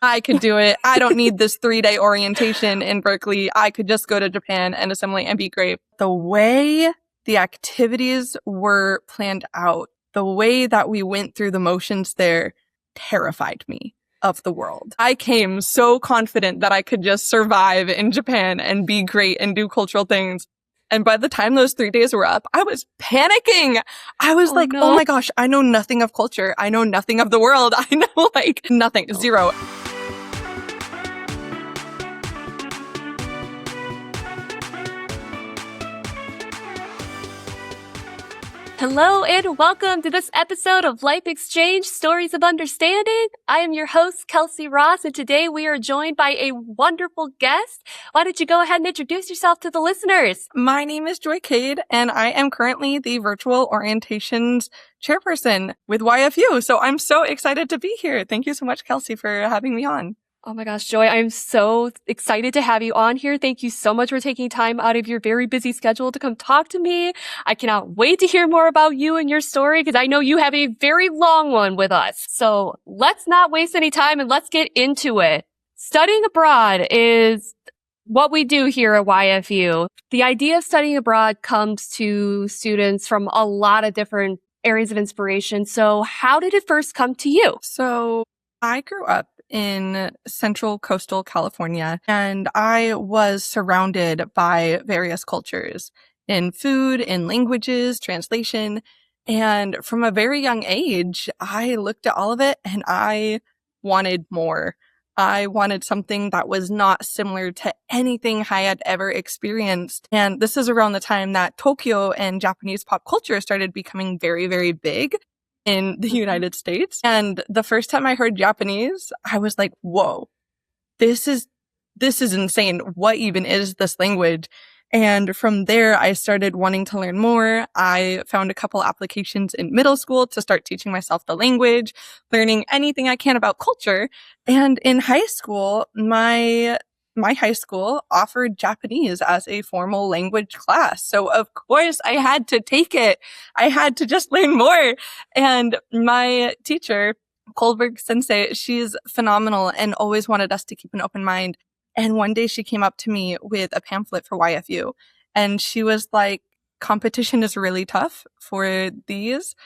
I could do it. I don't need this 3-day orientation in Berkeley. I could just go to Japan and assimilate and be great. The way the activities were planned out, the way that we went through the motions there terrified me of the world. I came so confident that I could just survive in Japan and be great and do cultural things. And by the time those 3 days were up, I was panicking. I was oh my gosh, I know nothing of culture. I know nothing of the world. I know nothing, zero. Hello and welcome to this episode of Life Exchange Stories of Understanding. I am your host, Kelsey Ross, and today we are joined by a wonderful guest. Why don't you go ahead and introduce yourself to the listeners? My name is Joy Cade, and I am currently the Virtual Orientations Chairperson with YFU. So I'm so excited to be here. Thank you so much, Kelsey, for having me on. Oh my gosh, Joy, I'm so excited to have you on here. Thank you so much for taking time out of your very busy schedule to come talk to me. I cannot wait to hear more about you and your story because I know you have a very long one with us. So let's not waste any time and let's get into it. Studying abroad is what we do here at YFU. The idea of studying abroad comes to students from a lot of different areas of inspiration. So how did it first come to you? So I grew up in central coastal California, and I was surrounded by various cultures in food, in languages, translation. And from a very young age, I looked at all of it and I wanted more. I wanted something that was not similar to anything I had ever experienced. And this is around the time that Tokyo and Japanese pop culture started becoming very, very big in the United States. And the first time I heard Japanese, I was like, whoa, this is insane. What even is this language? And from there, I started wanting to learn more. I found a couple applications in middle school to start teaching myself the language, learning anything I can about culture. And in high school, my high school offered Japanese as a formal language class. So of course I had to take it. I had to just learn more. And my teacher, Kohlberg Sensei, she's phenomenal and always wanted us to keep an open mind. And one day she came up to me with a pamphlet for YFU. And she was like, competition is really tough for these,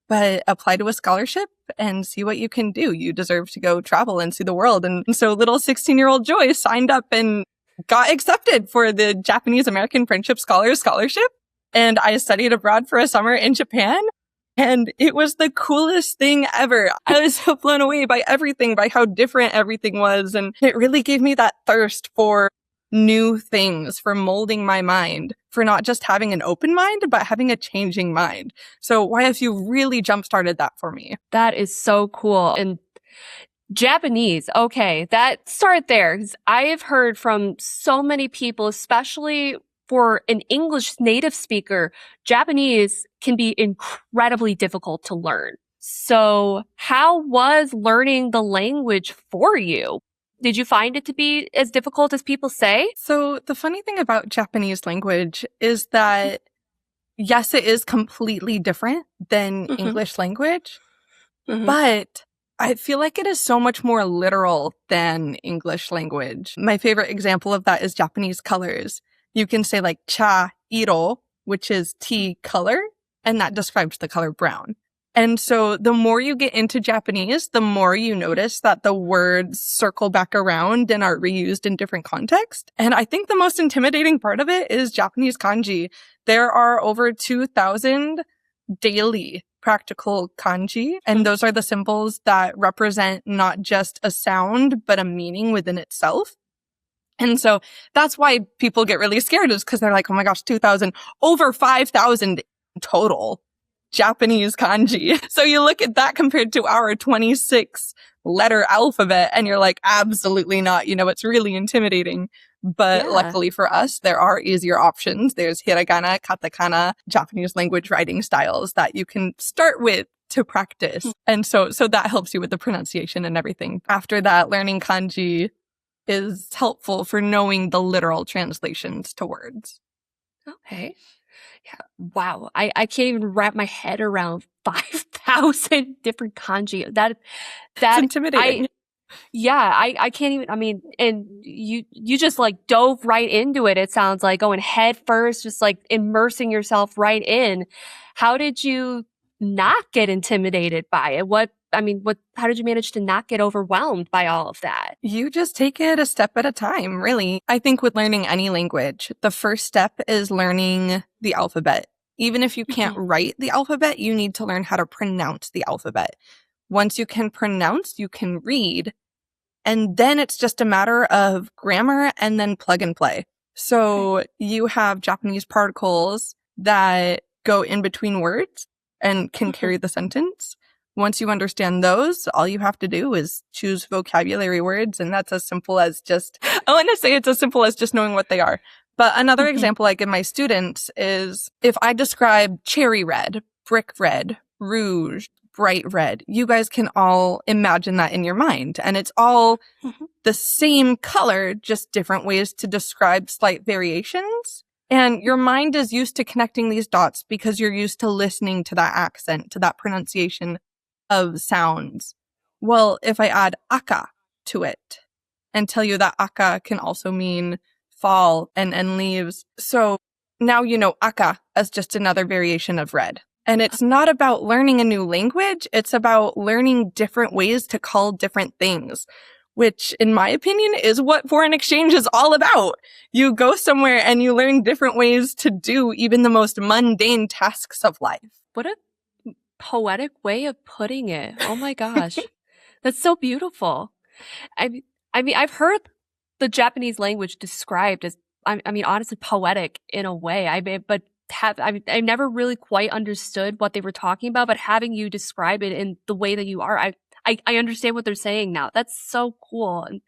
but apply to a scholarship and see what you can do. You deserve to go travel and see the world. And so little 16-year-old Joy signed up and got accepted for the Japanese American Friendship Scholars Scholarship. And I studied abroad for a summer in Japan. And it was the coolest thing ever. I was so blown away by everything, by how different everything was. And it really gave me that thirst for new things, for molding my mind, for not just having an open mind, but having a changing mind. So YFU really jump-started that for me. That is so cool. And Japanese, okay, that start there. 'Cause I have heard from so many people, especially for an English native speaker, Japanese can be incredibly difficult to learn. So how was learning the language for you? Did you find it to be as difficult as people say? So the funny thing about Japanese language is that, yes, it is completely different than English language, but I feel like it is so much more literal than English language. My favorite example of that is Japanese colors. You can say like cha iro, which is tea color, and that describes the color brown. And so the more you get into Japanese, the more you notice that the words circle back around and are reused in different contexts. And I think the most intimidating part of it is Japanese kanji. There are over 2,000 daily practical kanji, and those are the symbols that represent not just a sound, but a meaning within itself. And so that's why people get really scared, is because they're like, oh my gosh, 2,000, over 5,000 total Japanese kanji. So you look at that compared to our 26 letter alphabet and you're like, absolutely not. You know, it's really intimidating. But luckily for us, there are easier options. There's hiragana, katakana, Japanese language writing styles that you can start with to practice. And so that helps you with the pronunciation and everything. After that, learning kanji is helpful for knowing the literal translations to words. Okay. Yeah. Wow. I can't even wrap my head around 5,000 different kanji. That's intimidating. Yeah, I can't even, I mean, and you just like dove right into it. It sounds like going head first, just like immersing yourself right in. How did you not get intimidated by it? How did you manage to not get overwhelmed by all of that? You just take it a step at a time, really. I think with learning any language, the first step is learning the alphabet. Even if you can't write the alphabet, you need to learn how to pronounce the alphabet. Once you can pronounce, you can read. And then it's just a matter of grammar and then plug and play. So you have Japanese particles that go in between words and can carry the sentence. Once you understand those, all you have to do is choose vocabulary words. And that's as simple as just, I want to say it's as simple as just knowing what they are. But another example I give my students is if I describe cherry red, brick red, rouge, bright red, you guys can all imagine that in your mind. And it's all the same color, just different ways to describe slight variations. And your mind is used to connecting these dots because you're used to listening to that accent, to that pronunciation of sounds. Well, if I add aka to it and tell you that aka can also mean fall and leaves. So now you know aka as just another variation of red. And it's not about learning a new language. It's about learning different ways to call different things, which in my opinion is what foreign exchange is all about. You go somewhere and you learn different ways to do even the most mundane tasks of life. What a poetic way of putting it. Oh my gosh. That's so beautiful. I've heard the Japanese language described as, honestly, poetic in a way. I've never really quite understood what they were talking about, but having you describe it in the way that you are, I understand what they're saying now. That's so cool and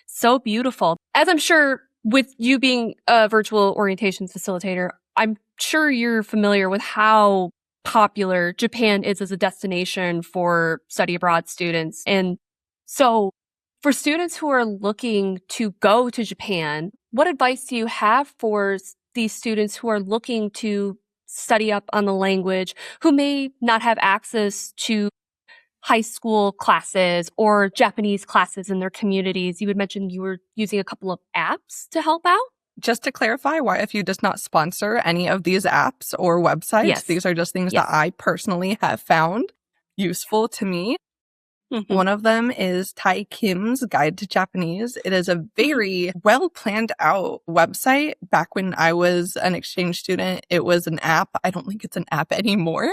so beautiful. As I'm sure with you being a virtual orientation facilitator, I'm sure you're familiar with how popular Japan is as a destination for study abroad students. And so for students who are looking to go to Japan, what advice do you have for these students who are looking to study up on the language, who may not have access to high school classes or Japanese classes in their communities? You had mentioned you were using a couple of apps to help out. Just to clarify, YFU does not sponsor any of these apps or websites. Yes. These are just things that I personally have found useful to me. One of them is Tai Kim's Guide to Japanese. It is a very well planned out website. Back when I was an exchange student, it was an app. I don't think it's an app anymore,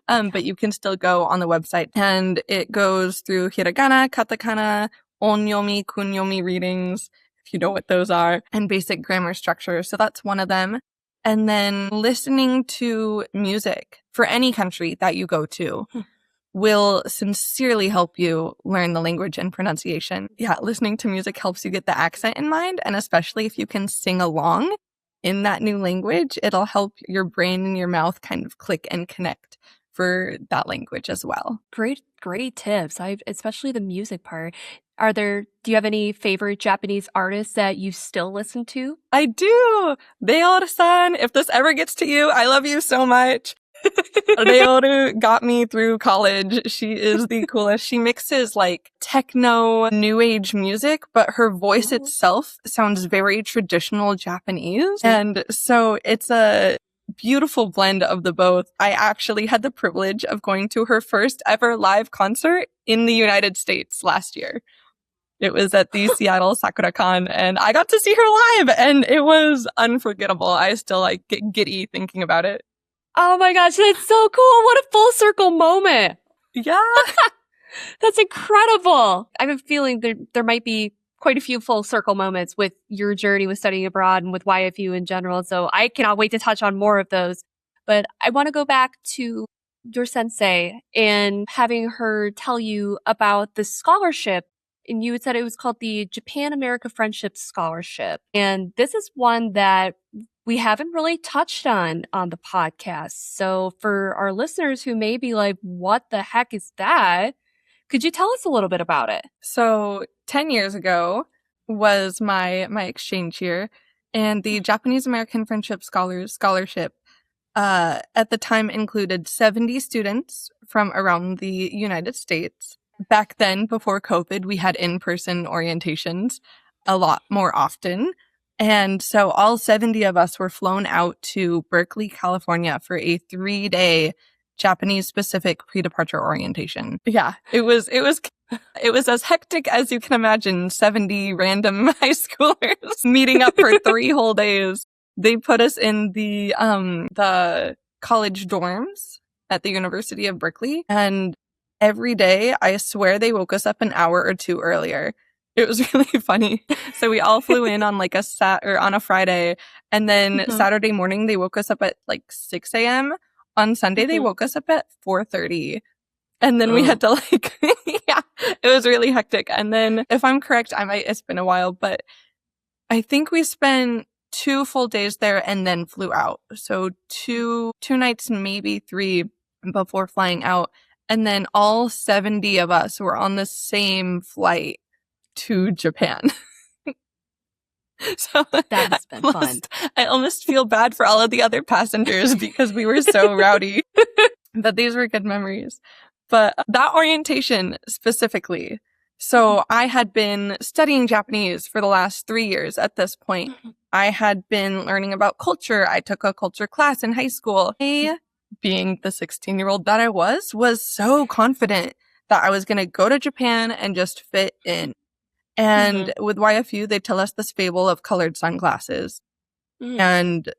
but you can still go on the website and it goes through hiragana, katakana, onyomi, kunyomi readings, if you know what those are, and basic grammar structure. So that's one of them. And then listening to music for any country that you go to will sincerely help you learn the language and pronunciation. Yeah, listening to music helps you get the accent in mind, and especially if you can sing along in that new language, it'll help your brain and your mouth kind of click and connect for that language as well. Great tips. Especially the music part. Do you have any favorite Japanese artists that you still listen to? I do! Reoru-san, if this ever gets to you, I love you so much. Reoru got me through college. She is the coolest. She mixes like techno, new age music, but her voice itself sounds very traditional Japanese. And so it's a beautiful blend of the both. I actually had the privilege of going to her first ever live concert in the United States last year. It was at the Seattle SakuraCon, and I got to see her live, and it was unforgettable. I still get giddy thinking about it. Oh my gosh, that's so cool. What a full circle moment. Yeah. That's incredible. I have a feeling there might be quite a few full circle moments with your journey with studying abroad and with YFU in general. So I cannot wait to touch on more of those. But I want to go back to your sensei and having her tell you about the scholarship. And you had said it was called the Japan-America Friendship Scholarship. And this is one that we haven't really touched on the podcast. So for our listeners who may be like, what the heck is that? Could you tell us a little bit about it? So 10 years ago was my exchange year, and the Japanese American Friendship Scholarship at the time included 70 students from around the United States. back then, before COVID, we had in-person orientations a lot more often. And so all 70 of us were flown out to Berkeley, California for a 3-day Japanese specific pre-departure orientation. Yeah, it was as hectic as you can imagine. 70 random high schoolers meeting up for 3 whole days. They put us in the college dorms at the University of Berkeley, and every day, I swear they woke us up an hour or 2 earlier. It was really funny. So we all flew in on like on a Friday, and then Saturday morning they woke us up at like 6 a.m. On Sunday they woke us up at 4:30. And then we had to yeah, it was really hectic. And then if I'm correct, it's been a while, but I think we spent 2 full days there and then flew out. So two nights, maybe 3 before flying out. And then all 70 of us were on the same flight to Japan. So that has been fun. I almost feel bad for all of the other passengers because we were so rowdy. But these were good memories. But that orientation specifically. So I had been studying Japanese for the last 3 years at this point. I had been learning about culture. I took a culture class in high school. I, being the 16-year-old that I was so confident that I was going to go to Japan and just fit in. And with YFU, they tell us this fable of colored sunglasses. And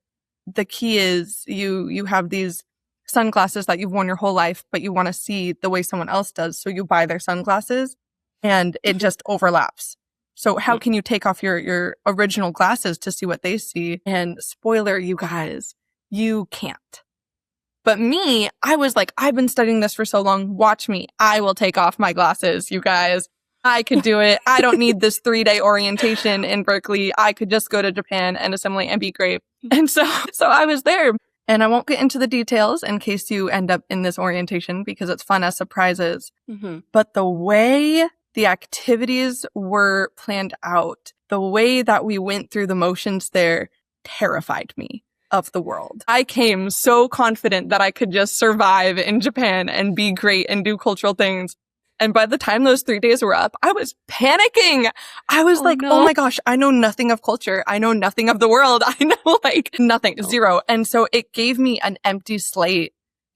the key is you have these sunglasses that you've worn your whole life, but you want to see the way someone else does. So you buy their sunglasses and it just overlaps. So how can you take off your original glasses to see what they see? And spoiler, you guys, you can't. But me, I was like, I've been studying this for so long. Watch me. I will take off my glasses, you guys. I could do it. I don't need this 3-day orientation in Berkeley. I could just go to Japan and assimilate and be great. And so I was there. And I won't get into the details in case you end up in this orientation because it's fun as surprises. But the way the activities were planned out, the way that we went through the motions there terrified me of the world. I came so confident that I could just survive in Japan and be great and do cultural things. And by the time those 3 days were up, I was panicking. I was oh my gosh, I know nothing of culture. I know nothing of the world. I know nothing, zero. And so it gave me an empty slate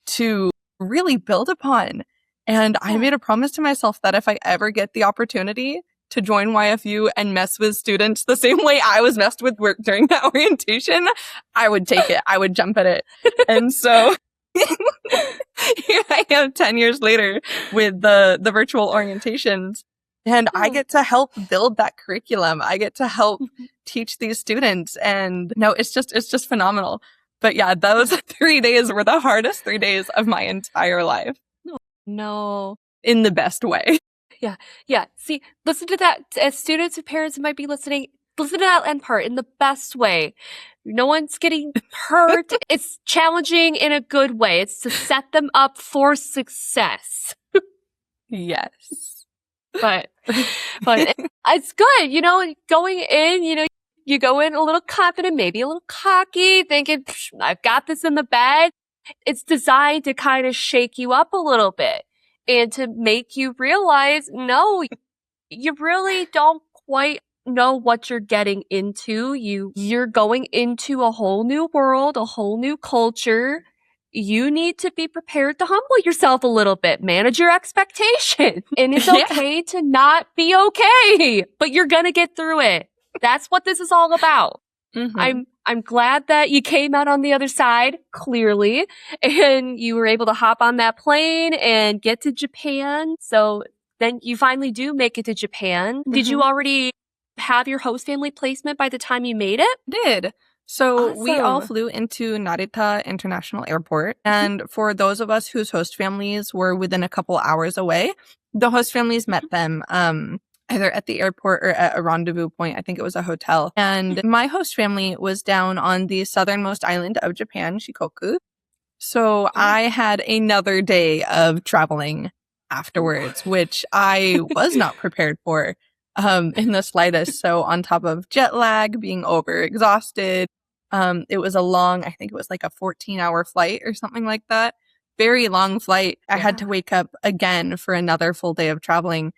to really build upon. And I made a promise to myself that if I ever get the opportunity to join YFU and mess with students the same way I was messed with work during that orientation, I would take it. I would jump at it. And so here I am 10 years later with the virtual orientations, and I get to help build that curriculum. I get to help teach these students, and no, it's just phenomenal. But yeah, those 3 days were the hardest 3 days of my entire life. No. In the best way. Yeah. See, listen to that. As students and parents might be listening, listen to that end part in the best way. No one's getting hurt. It's challenging in a good way. It's to set them up for success. Yes. But it's good, going in, you go in a little confident, maybe a little cocky, thinking, I've got this in the bag. It's designed to kind of shake you up a little bit and to make you realize, no, you really don't quite know what you're getting into. You're going into a whole new world, a whole new culture. You need to be prepared to humble yourself a little bit, manage your expectations. And it's okay to not be okay, but you're going to get through it. That's what this is all about. I'm glad that you came out on the other side, clearly, and you were able to hop on that plane and get to Japan. So then you finally do make it to Japan. Did you already have your host family placement by the time you made it? Did. So we all flew into Narita International Airport. And for those of us whose host families were within a couple hours away, the host families met them either at the airport or at a rendezvous point. I think it was a hotel. And my host family was down on the southernmost island of Japan, Shikoku. So I had another day of traveling afterwards, which I was not prepared for in the slightest. So on top of jet lag, being overexhausted, it was a long, I think it was like a 14-hour flight or something like that. very long flight. I Yeah. had to wake up again for another full day of traveling.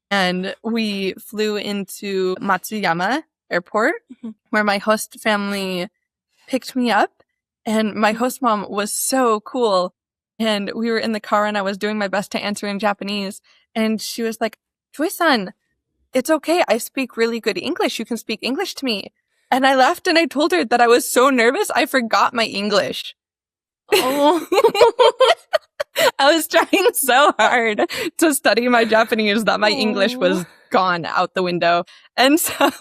And we flew into Matsuyama Airport, where my host family picked me up. And my host mom was so cool. And we were in the car and I was doing my best to answer in Japanese. And she was like, Joy-san, it's okay. I speak really good English. You can speak English to me. And I laughed and I told her that I was so nervous I forgot my English. Oh. I was trying so hard to study my Japanese that my English was gone out the window. And so,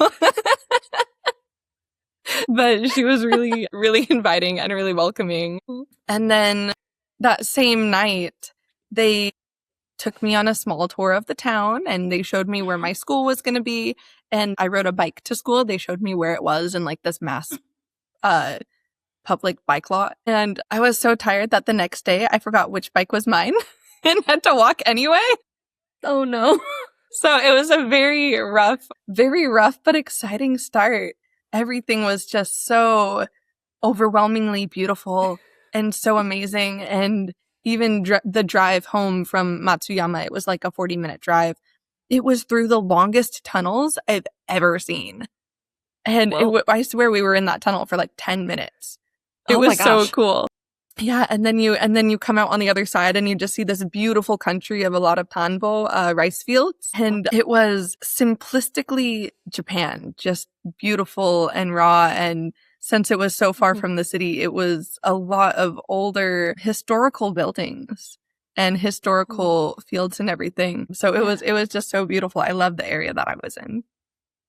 but she was really, really inviting and really welcoming. And then that same night, they took me on a small tour of the town and they showed me where my school was going to be. And I rode a bike to school. They showed me where it was in like this mass, public bike lot. And I was so tired that the next day I forgot which bike was mine and had to walk anyway. Oh no. So it was a very rough, but exciting start. Everything was just so overwhelmingly beautiful and so amazing. And even the drive home from Matsuyama, it was like a 40-minute drive. It was through the longest tunnels I've ever seen. And I swear we were in that tunnel for like 10 minutes. It was so cool. Yeah. And then you come out on the other side and you just see this beautiful country of a lot of tanbo, rice fields. And it was simplistically Japan, just beautiful and raw. And since it was so far from the city, it was a lot of older historical buildings and historical fields and everything. So it was just so beautiful. I love the area that I was in.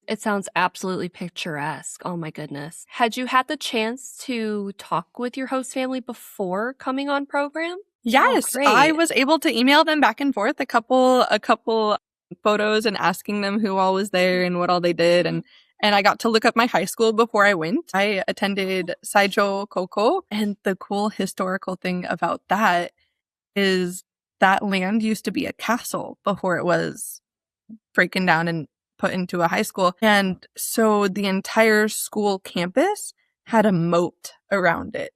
It sounds absolutely picturesque. Oh my goodness. Had you had the chance to talk with your host family before coming on program? Yes, I was able to email them back and forth a couple photos and asking them who all was there and what all they did. And I got to look up my high school before I went. I attended Saijo Koko. And the cool historical thing about that is that land used to be a castle before it was broken down and put into a high school. And so the entire school campus had a moat around it.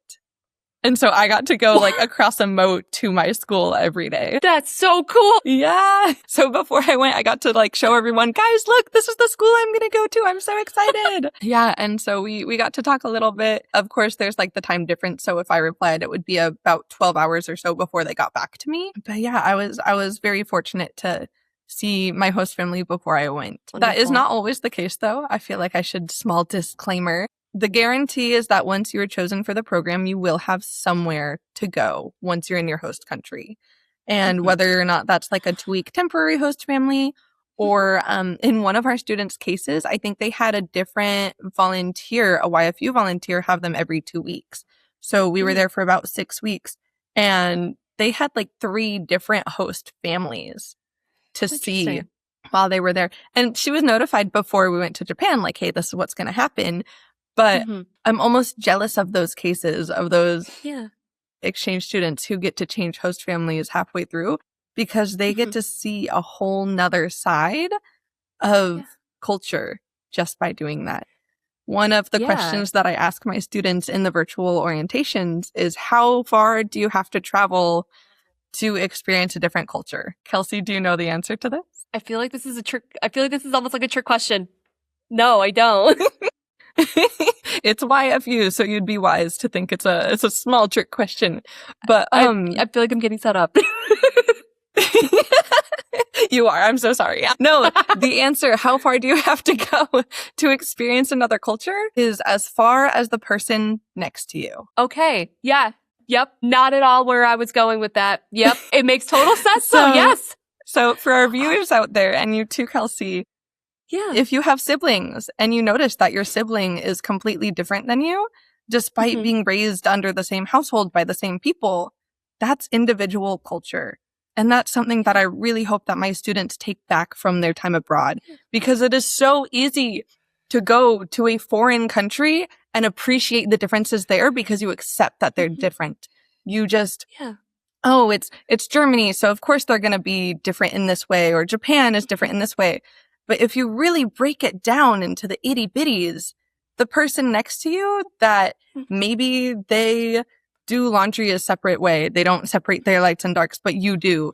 And so I got to go like across a moat to my school every day. That's so cool. Yeah. So before I went, I got to like show everyone, guys, look, this is the school I'm going to go to. I'm so excited. Yeah. And so we got to talk a little bit. Of course, there's like the time difference. So if I replied, it would be about 12 hours or so before they got back to me. But yeah, I was very fortunate to see my host family before I went. Wonderful. That is not always the case though. I feel like I should small disclaimer. The guarantee is that once you are chosen for the program, you will have somewhere to go once you're in your host country. And whether or not that's like a 2-week temporary host family or in one of our students' cases, I think they had a different volunteer, a YFU volunteer, have them every 2 weeks. So we were there for about 6 weeks and they had like 3 different host families to see while they were there. And she was notified before we went to Japan, like, hey, this is what's going to happen. But I'm almost jealous of those cases, of those exchange students who get to change host families halfway through because they get to see a whole nother side of culture just by doing that. One of the questions that I ask my students in the virtual orientations is, how far do you have to travel to experience a different culture? Kelsey, do you know the answer to this? I feel like this is a trick. I feel like this is almost like a trick question. No, I don't. It's YFU, so you'd be wise to think it's a small trick question. But I feel like I'm getting set up. You are. I'm so sorry. No, the answer, how far do you have to go to experience another culture, is as far as the person next to you. Okay. Yeah. Yep. Not at all where I was going with that. Yep. It makes total sense. So yes. So for our viewers out there, and you too, Kelsey, if you have siblings and you notice that your sibling is completely different than you, despite being raised under the same household by the same people, that's individual culture. And that's something that I really hope that my students take back from their time abroad, because it is so easy to go to a foreign country and appreciate the differences there because you accept that they're different. You just, oh, it's Germany, so of course they're going to be different in this way, or Japan is different in this way. But if you really break it down into the itty bitties, the person next to you that maybe they do laundry a separate way. They don't separate their lights and darks, but you do.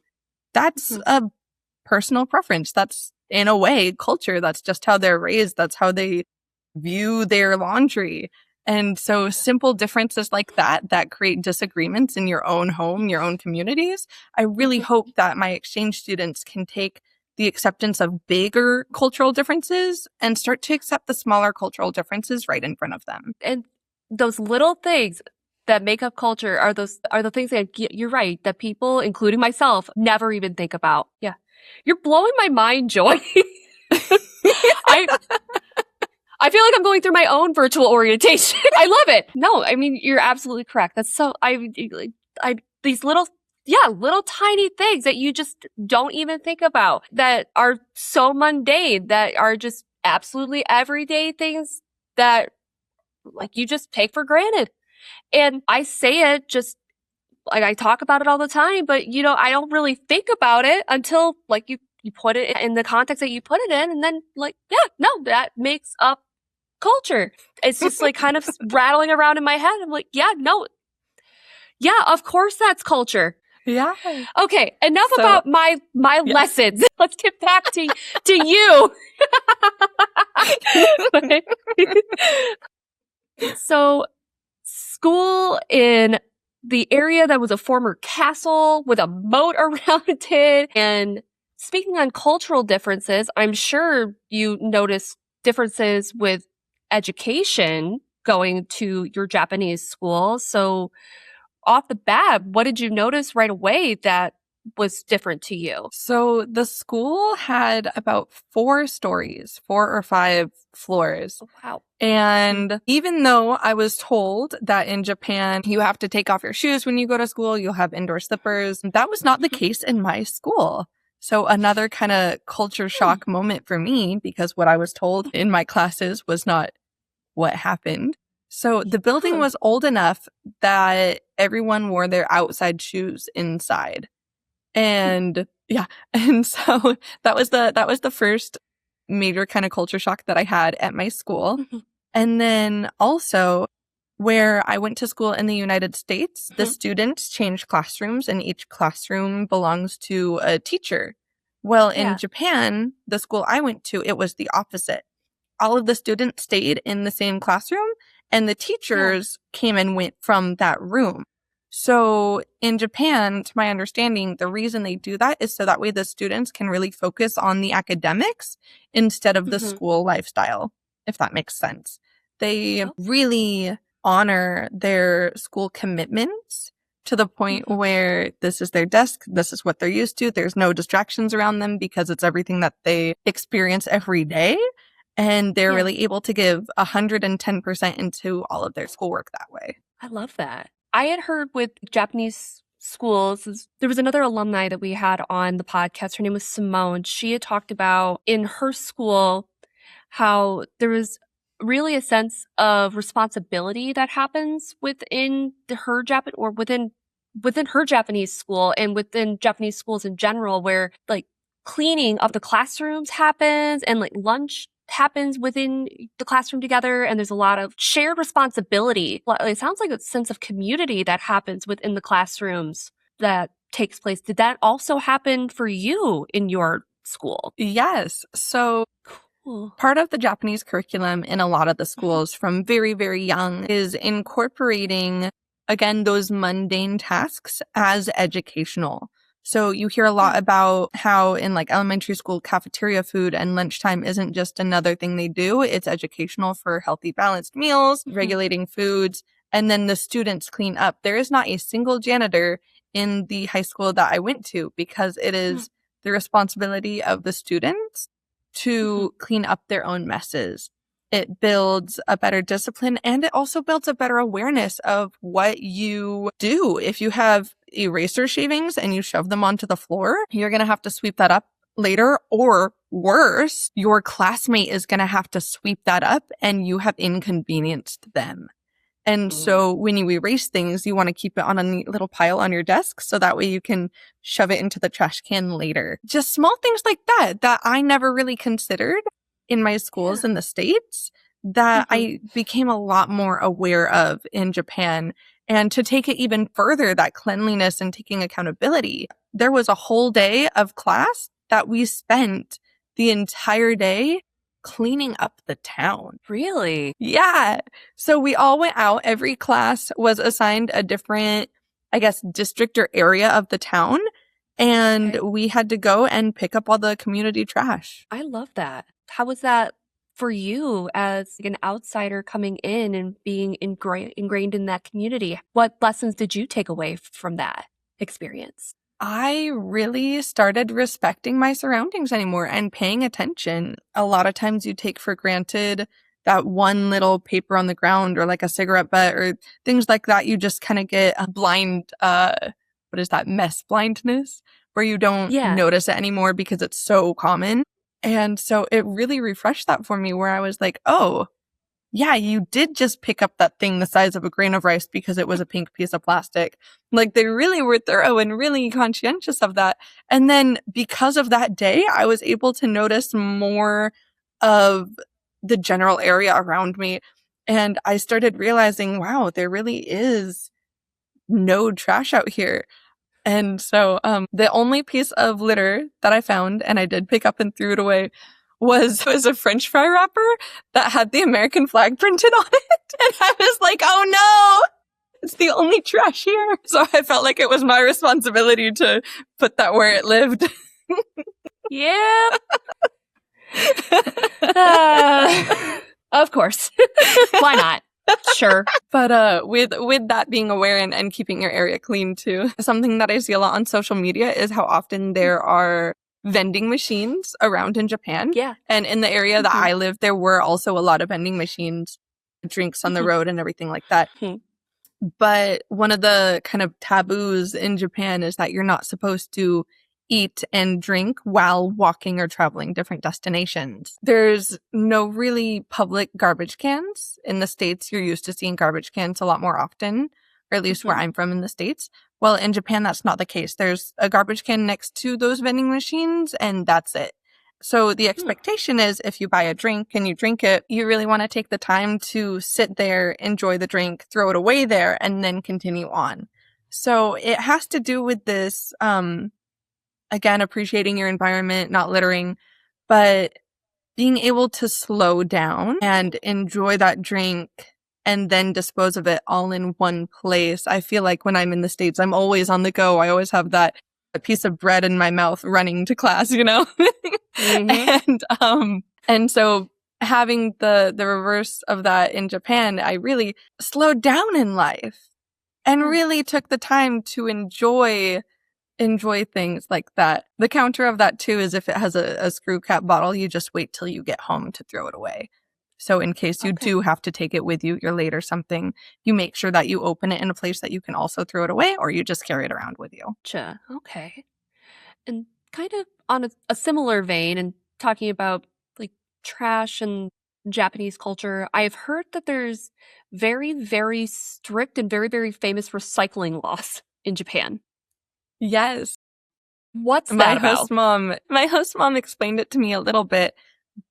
That's a personal preference. That's, in a way, culture. That's just how they're raised. That's how they view their laundry. And so simple differences like that create disagreements in your own home, your own communities. I really hope that my exchange students can take the acceptance of bigger cultural differences and start to accept the smaller cultural differences right in front of them. And those little things that make up culture are the things that you're right, that people, including myself, never even think about. Yeah. You're blowing my mind, Joy. I feel like I'm going through my own virtual orientation. I love it. No, I mean, you're absolutely correct. That's so, these little tiny things that you just don't even think about that are so mundane, that are just absolutely everyday things that like you just take for granted. And I say it just like I talk about it all the time, but I don't really think about it until like you put it in the context that you put it in. And then like, yeah, no, that makes up culture. It's just like kind of rattling around in my head. I'm like, yeah, no. Yeah, of course that's culture. Yeah. Okay, enough about my lessons. Let's get back to you. So, school in the area that was a former castle with a moat around it. And speaking on cultural differences, I'm sure you noticed differences with education going to your Japanese school. So off the bat, what did you notice right away that was different to you? So the school had about 4 or 5 floors. Oh, wow. And even though I was told that in Japan, you have to take off your shoes when you go to school, you'll have indoor slippers, that was not the case in my school. So another kind of culture shock moment for me, because what I was told in my classes was not what happened. So the building was old enough that everyone wore their outside shoes inside. And and so that was the first major kind of culture shock that I had at my school. And then also where I went to school in the United States, the students changed classrooms and each classroom belongs to a teacher. Well, in Japan, the school I went to, it was the opposite. All of the students stayed in the same classroom and the teachers came and went from that room. So in Japan, to my understanding, the reason they do that is so that way the students can really focus on the academics instead of the school lifestyle, if that makes sense. They really honor their school commitments to the point where this is their desk, this is what they're used to, there's no distractions around them because it's everything that they experience every day. And they're really able to give 110% into all of their schoolwork that way. I love that. I had heard with Japanese schools, there was another alumni that we had on the podcast. Her name was Simone. She had talked about in her school how there was really a sense of responsibility that happens within her within her Japanese school and within Japanese schools in general, where like cleaning of the classrooms happens and like lunch happens within the classroom together, and there's a lot of shared responsibility. It sounds like a sense of community that happens within the classrooms that takes place. Did that also happen for you in your school? Yes. So part of the Japanese curriculum in a lot of the schools from very, very young is incorporating, again, those mundane tasks as educational. So you hear a lot about how in like elementary school cafeteria food and lunchtime isn't just another thing they do. It's educational for healthy, balanced meals, regulating foods, and then the students clean up. There is not a single janitor in the high school that I went to because it is the responsibility of the students to clean up their own messes. It builds a better discipline and it also builds a better awareness of what you do. If you have eraser shavings and you shove them onto the floor, you're going to have to sweep that up later, or worse, your classmate is going to have to sweep that up and you have inconvenienced them. And so when you erase things, you want to keep it on a neat little pile on your desk so that way you can shove it into the trash can later. Just small things like that I never really considered in my schools in the States that I became a lot more aware of in Japan. And to take it even further, that cleanliness and taking accountability, there was a whole day of class that we spent the entire day cleaning up the town. Really? Yeah. So we all went out. Every class was assigned a different, I guess, district or area of the town. And we had to go and pick up all the community trash. I love that. How was that for you as an outsider coming in and being ingrained in that community? What lessons did you take away from that experience? I really started respecting my surroundings anymore and paying attention. A lot of times you take for granted that one little paper on the ground or like a cigarette butt or things like that. You just kind of get a blind, what is that, mess blindness, where you don't notice it anymore because it's so common. And so it really refreshed that for me where I was like, oh, yeah, you did just pick up that thing the size of a grain of rice because it was a pink piece of plastic. Like they really were thorough and really conscientious of that. And then because of that day, I was able to notice more of the general area around me. And I started realizing, wow, there really is no trash out here. And so the only piece of litter that I found, and I did pick up and threw it away, was a French fry wrapper that had the American flag printed on it. And I was like, oh no, it's the only trash here. So I felt like it was my responsibility to put that where it lived. Yeah. Of course. Why not? Sure. But with that being aware and keeping your area clean too, something that I see a lot on social media is how often there are vending machines around in Japan. Yeah. And in the area that I live, there were also a lot of vending machines, drinks on the road and everything like that. But one of the kind of taboos in Japan is that you're not supposed to eat and drink while walking or traveling different destinations. There's no really public garbage cans. In the States, you're used to seeing garbage cans a lot more often, or at least where I'm from in the States. Well, in Japan, that's not the case. There's a garbage can next to those vending machines, and that's it. So the expectation is if you buy a drink and you drink it, you really want to take the time to sit there, enjoy the drink, throw it away there, and then continue on. So it has to do with this, again, appreciating your environment, not littering, but being able to slow down and enjoy that drink and then dispose of it all in one place. I feel like when I'm in the States, I'm always on the go. I always have that a piece of bread in my mouth running to class, you know? And so having the reverse of that in Japan, I really slowed down in life and really took the time to enjoy things like that. The counter of that too is if it has a screw cap bottle, you just wait till you get home to throw it away. So in case you do have to take it with you, you're late or something, you make sure that you open it in a place that you can also throw it away, or you just carry it around with you. Gotcha. Okay. And kind of on a similar vein and talking about like trash and Japanese culture, I've heard that there's very, very strict and very, very famous recycling laws in Japan. Yes. What's that about? My host mom explained it to me a little bit,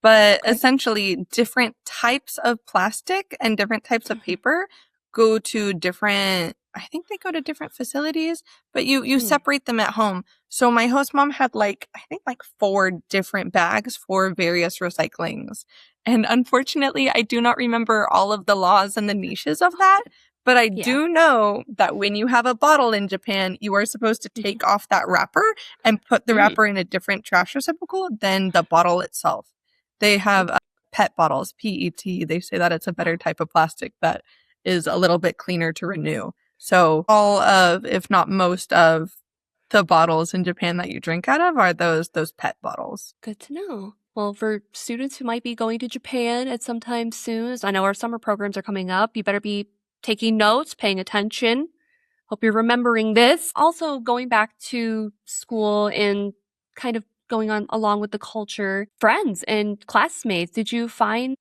but essentially different types of plastic and different types of paper go to different, I think they go to different facilities, but you separate them at home. So my host mom had I think 4 different bags for various recyclings. And unfortunately, I do not remember all of the laws and the niches of that. But I do know that when you have a bottle in Japan, you are supposed to take off that wrapper and put the wrapper in a different trash receptacle than the bottle itself. They have PET bottles, PET. They say that it's a better type of plastic that is a little bit cleaner to renew. So all of, if not most of, the bottles in Japan that you drink out of are those PET bottles. Good to know. Well, for students who might be going to Japan at some time soon, as I know our summer programs are coming up, you better be taking notes, paying attention. Hope you're remembering this. Also, going back to school and kind of going on along with the culture, friends and classmates, did you find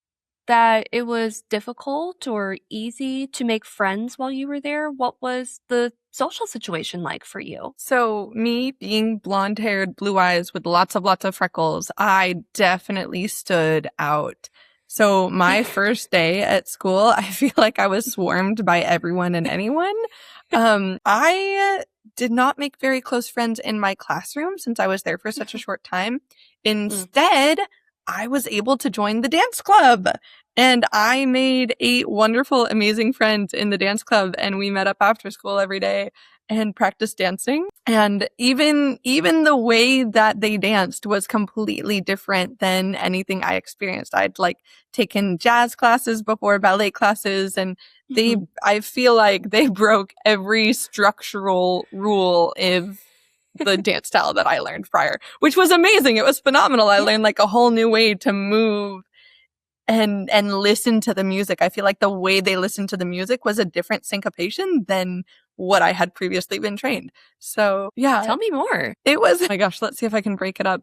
that it was difficult or easy to make friends while you were there? What was the social situation like for you? So me being blonde-haired, blue eyes with lots of freckles, I definitely stood out. So my first day at school, I feel like I was swarmed by everyone and anyone. I did not make very close friends in my classroom since I was there for such a short time. Instead, I was able to join the dance club. And I made 8 wonderful, amazing friends in the dance club, and we met up after school every day and practiced dancing. And even the way that they danced was completely different than anything I experienced. I'd like taken jazz classes before ballet classes, and I feel like they broke every structural rule of the dance style that I learned prior, which was amazing. It was phenomenal. I learned like a whole new way to move and listen to the music. I feel like the way they listened to the music was a different syncopation than what I had previously been trained. So yeah. Tell me more. It was, oh my gosh, let's see if I can break it up.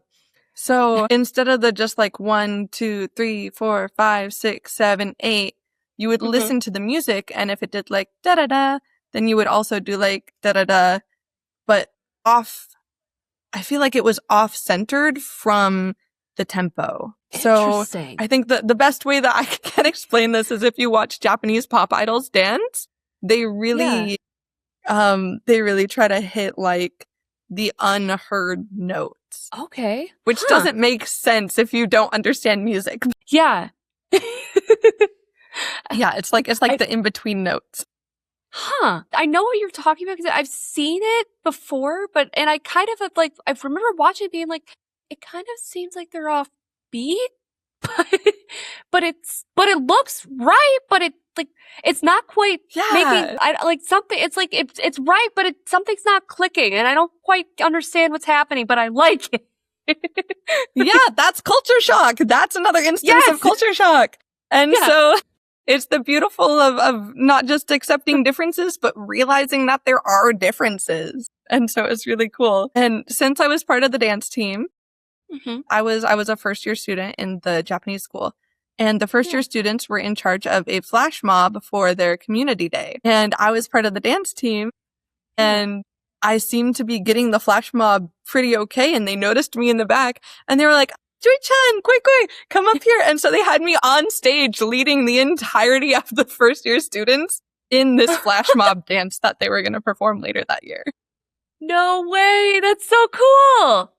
So instead of the just like 1, 2, 3, 4, 5, 6, 7, 8, you would listen to the music. And if it did like da da da, then you would also do like da da da, but off. I feel like it was off centered from the tempo. So I think the best way that I can explain this is if you watch Japanese pop idols dance, they really try to hit like the unheard notes. Okay. Which doesn't make sense if you don't understand music. Yeah. Yeah, it's like the in-between notes. I know what you're talking about because I've seen it before, and I kind of like, I remember watching it being like, it kind of seems like they're off beat, but it looks right, but it's not quite making, something, it's like, it's right, but something's not clicking, and I don't quite understand what's happening, but I like it. Yeah, that's culture shock. That's another instance of culture shock. And so it's the beautiful of not just accepting differences, but realizing that there are differences. And so it's really cool. And since I was part of the dance team, I was a first year student in the Japanese school. And the first year students were in charge of a flash mob for their community day. And I was part of the dance team. And I seemed to be getting the flash mob pretty okay. And they noticed me in the back and they were like, Joy-chan, quick, come up here. And so they had me on stage leading the entirety of the first year students in this flash mob dance that they were going to perform later that year. No way. That's so cool.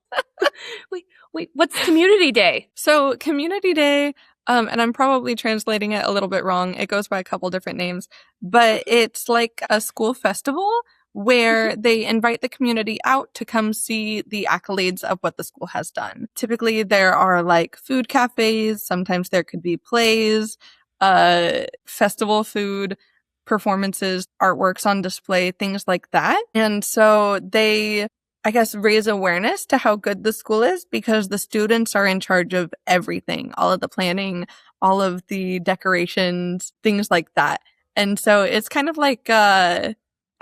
Wait, what's Community Day? So Community Day, and I'm probably translating it a little bit wrong. It goes by a couple different names, but it's like a school festival where they invite the community out to come see the accolades of what the school has done. Typically, there are like food cafes. Sometimes there could be plays, festival food, performances, artworks on display, things like that. And so they, I guess, raise awareness to how good the school is because the students are in charge of everything, all of the planning, all of the decorations, things like that. And so it's kind of like a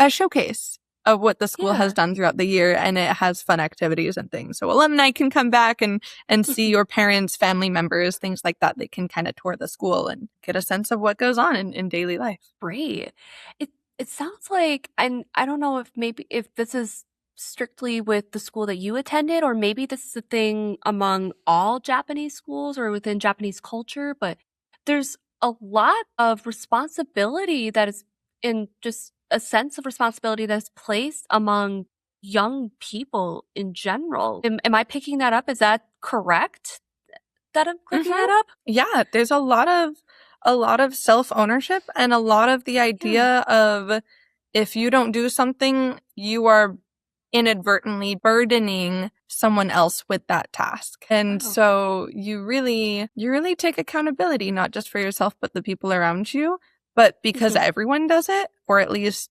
showcase of what the school has done throughout the year, and it has fun activities and things. So alumni can come back and see your parents, family members, things like that. They can kind of tour the school and get a sense of what goes on in daily life. Great. It sounds like, and I don't know if this is strictly with the school that you attended, or maybe this is a thing among all Japanese schools or within Japanese culture, but there's a lot of responsibility that is in just a sense of responsibility that's placed among young people in general. Am I picking that up? Is that correct? That I'm picking that up? Yeah, there's a lot of self-ownership and a lot of the idea of if you don't do something, you are inadvertently burdening someone else with that task. And so you really take accountability, not just for yourself, but the people around you. But because everyone does it, or at least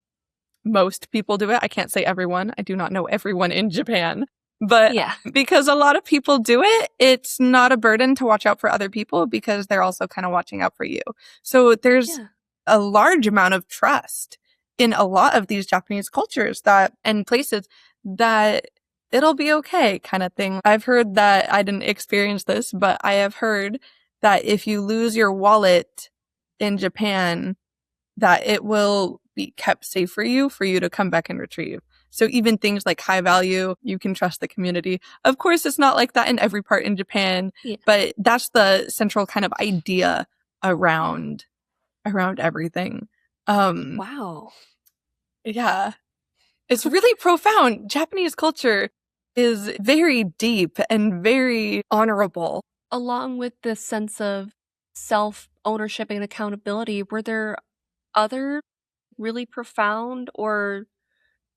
most people do it, I can't say everyone. I do not know everyone in Japan. But because a lot of people do it, it's not a burden to watch out for other people because they're also kind of watching out for you. So there's a large amount of trust in a lot of these Japanese cultures and places that it'll be okay kind of thing. I've heard that, I didn't experience this, but I have heard that if you lose your wallet in Japan, that it will be kept safe for you to come back and retrieve. So even things like high value, you can trust the community. Of course, it's not like that in every part in Japan, but that's the central kind of idea around everything. Wow. Yeah. It's really profound. Japanese culture is very deep and very honorable. Along with the sense of self-ownership and accountability, were there other really profound or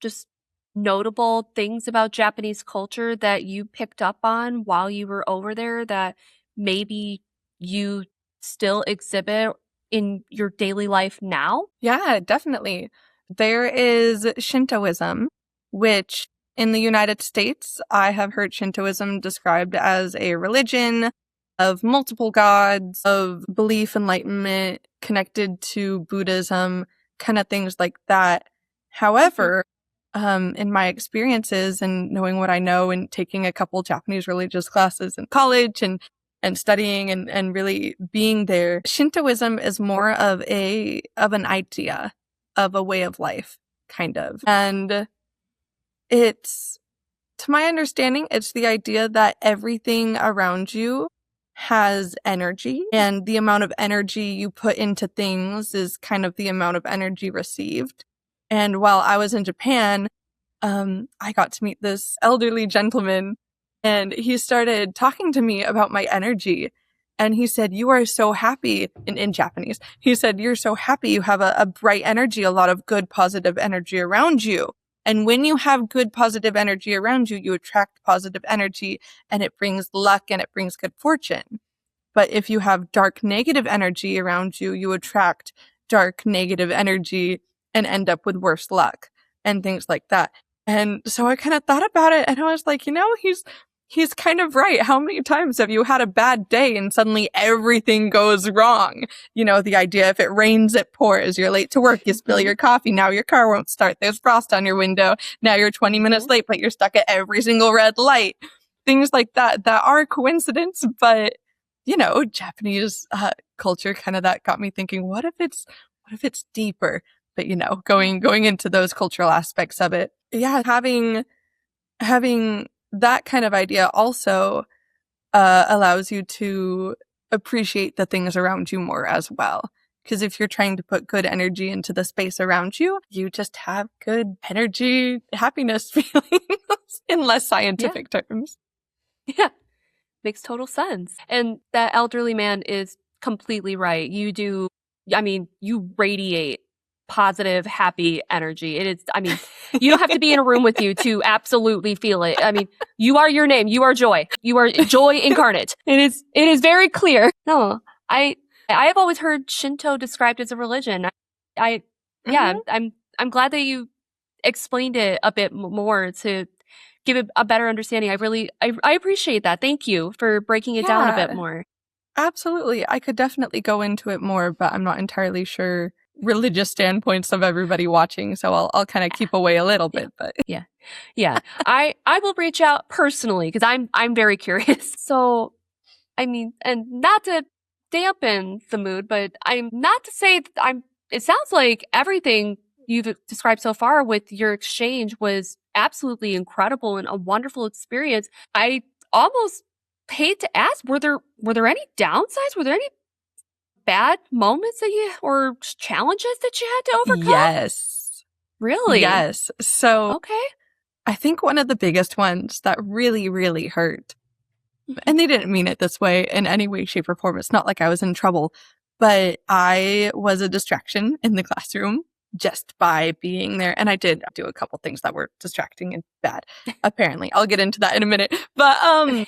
just notable things about Japanese culture that you picked up on while you were over there that maybe you still exhibit in your daily life now? Yeah, definitely. There is Shintoism, which in the United States, I have heard Shintoism described as a religion of multiple gods, of belief enlightenment connected to Buddhism, kind of things like that. However, in my experiences and knowing what I know and taking a couple Japanese religious classes in college and studying and really being there, Shintoism is more of an idea, of a way of life, kind of. And it's, to my understanding, it's the idea that everything around you has energy, and the amount of energy you put into things is kind of the amount of energy received. And while I was in Japan, I got to meet this elderly gentleman, and he started talking to me about my energy. And he said, "You are so happy," in Japanese. He said, "You're so happy. You have a bright energy, a lot of good, positive energy around you. And when you have good, positive energy around you, you attract positive energy, and it brings luck and it brings good fortune. But if you have dark, negative energy around you, you attract dark, negative energy and end up with worse luck and things like that." And so I kind of thought about it, and I was like, he's kind of right. How many times have you had a bad day and suddenly everything goes wrong? The idea, if it rains, it pours. You're late to work, you spill your coffee. Now your car won't start. There's frost on your window. Now you're 20 minutes late, but you're stuck at every single red light. Things like that are coincidence, but Japanese culture kind of that got me thinking, what if it's deeper? But going into those cultural aspects of it. Yeah, having that kind of idea also allows you to appreciate the things around you more as well. Because if you're trying to put good energy into the space around you, you just have good energy, happiness feelings in less scientific terms. Yeah, makes total sense. And that elderly man is completely right. You radiate positive, happy energy. It is, you don't have to be in a room with you to absolutely feel it. You are your name. You are joy. You are joy incarnate. It is very clear. No, I have always heard Shinto described as a religion. I'm glad that you explained it a bit more to give it a better understanding. I appreciate that. Thank you for breaking it down a bit more. Absolutely. I could definitely go into it more, but I'm not entirely sure religious standpoints of everybody watching, so I'll kind of keep away a little bit. But yeah. I will reach out personally because I'm very curious. So, and not to dampen the mood, but I'm not to say that it sounds like everything you've described so far with your exchange was absolutely incredible and a wonderful experience. I almost hate to ask, were there any downsides? Were there any bad moments or challenges that you had to overcome? Yes. Really? Yes. So, okay. I think one of the biggest ones that really, really hurt, and they didn't mean it this way in any way, shape, or form. It's not like I was in trouble, but I was a distraction in the classroom just by being there. And I did do a couple things that were distracting and bad, apparently. I'll get into that in a minute. But,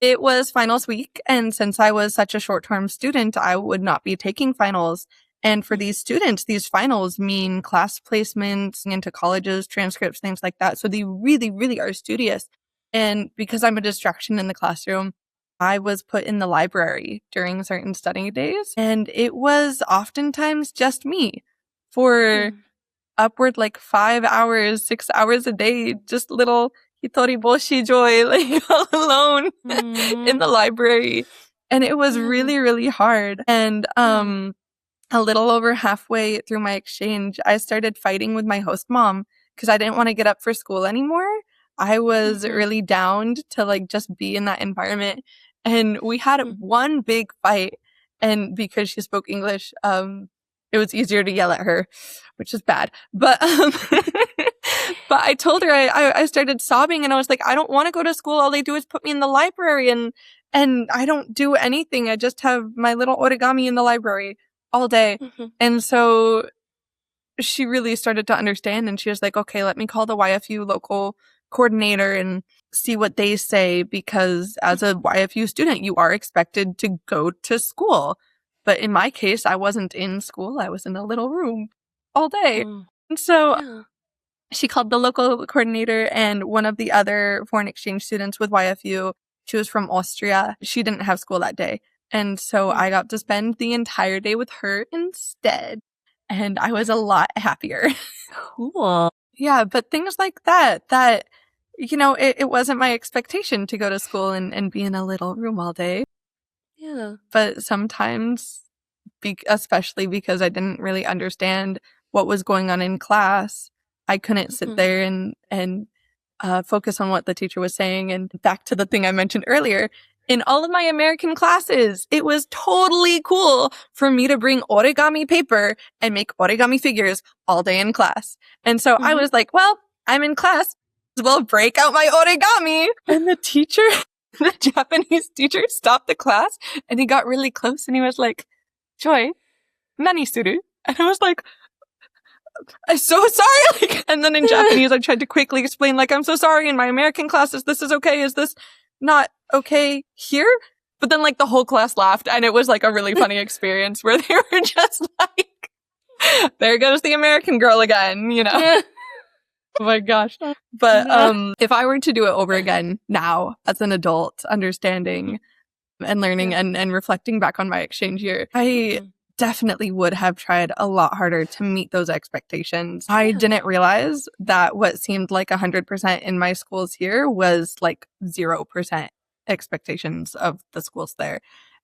it was finals week, and since I was such a short-term student, I would not be taking finals. And for these students, these finals mean class placements into colleges, transcripts, things like that. So they really, really are studious. And because I'm a distraction in the classroom, I was put in the library during certain study days. And it was oftentimes just me for upward 5 hours, 6 hours a day, just little hitoriboshi joy, all alone in the library. And it was really, really hard. And a little over halfway through my exchange, I started fighting with my host mom because I didn't want to get up for school anymore. I was really downed to like just be in that environment. And we had one big fight. And because she spoke English, it was easier to yell at her, which is bad. But, but I told her, I started sobbing and I was like, I don't want to go to school. All they do is put me in the library and I don't do anything. I just have my little origami in the library all day. And so she really started to understand and she was like, okay, let me call the YFU local coordinator and see what they say, because as a YFU student, you are expected to go to school. But in my case, I wasn't in school. I was in a little room all day. And so she called the local coordinator, and one of the other foreign exchange students with YFU, she was from Austria. She didn't have school that day. And so I got to spend the entire day with her instead. And I was a lot happier. Cool. Yeah, but things like that, you know, it wasn't my expectation to go to school and be in a little room all day. Yeah. But sometimes, especially because I didn't really understand what was going on in class, I couldn't sit there and focus on what the teacher was saying. And back to the thing I mentioned earlier, in all of my American classes, it was totally cool for me to bring origami paper and make origami figures all day in class. And so I was like, well, I'm in class. Well, break out my origami. And the teacher, the Japanese teacher, stopped the class and he got really close and he was like, Joy, nani suru? And I was like, I'm so sorry. Like, and then in Japanese, I tried to quickly explain, like, I'm so sorry in my American classes. This is okay. Is this not okay here? But then like the whole class laughed and it was like a really funny experience where they were just like, there goes the American girl again, you know? Oh my gosh. But if I were to do it over again now as an adult, understanding and learning and reflecting back on my exchange year, I definitely would have tried a lot harder to meet those expectations. I didn't realize that what seemed like 100% in my schools here was like 0% expectations of the schools there.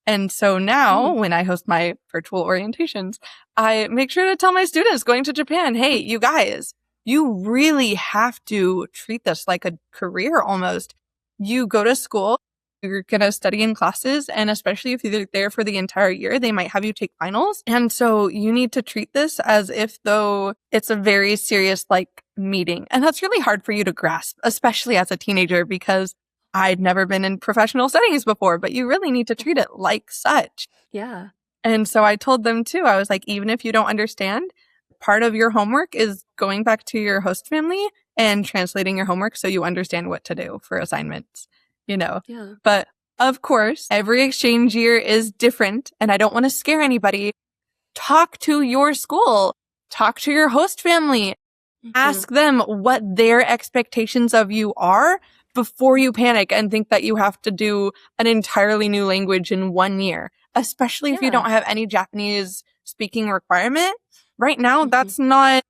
And so now when I host my virtual orientations, I make sure to tell my students going to Japan, hey, you guys, you really have to treat this like a career almost. You go to school, you're going to study in classes, and especially if you're there for the entire year, they might have you take finals. And so you need to treat this as if though it's a very serious like meeting. And that's really hard for you to grasp, especially as a teenager, because I'd never been in professional settings before, but you really need to treat it like such. Yeah. And so I told them too, I was like, even if you don't understand, part of your homework is going back to your host family and translating your homework so you understand what to do for assignments, you know? Yeah. But of course, every exchange year is different and I don't want to scare anybody. Talk to your school, talk to your host family, ask them what their expectations of you are before you panic and think that you have to do an entirely new language in 1 year, especially if you don't have any Japanese speaking requirement. Right now, that's not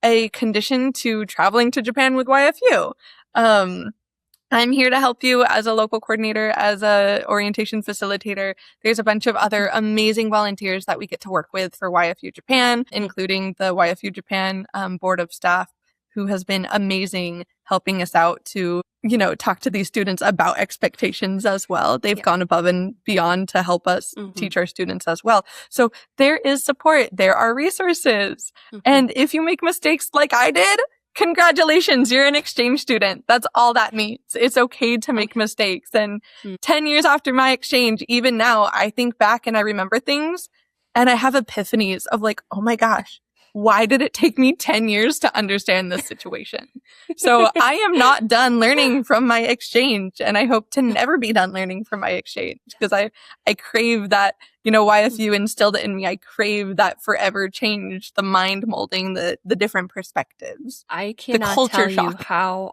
a condition to traveling to Japan with YFU. I'm here to help you as a local coordinator, as a orientation facilitator. There's a bunch of other amazing volunteers that we get to work with for YFU Japan, including the YFU Japan board of staff, who has been amazing helping us out to, you know, talk to these students about expectations as well. They've gone above and beyond to help us teach our students as well. So there is support. There are resources. And if you make mistakes like I did, congratulations, you're an exchange student. That's all that means. It's okay to make mistakes. And 10 years after my exchange, even now, I think back and I remember things and I have epiphanies of like, oh my gosh, why did it take me 10 years to understand this situation? So I am not done learning from my exchange, and I hope to never be done learning from my exchange, because I crave that, you know, YFU instilled it in me. I crave that forever change, the mind molding, the different perspectives. I cannot tell you how,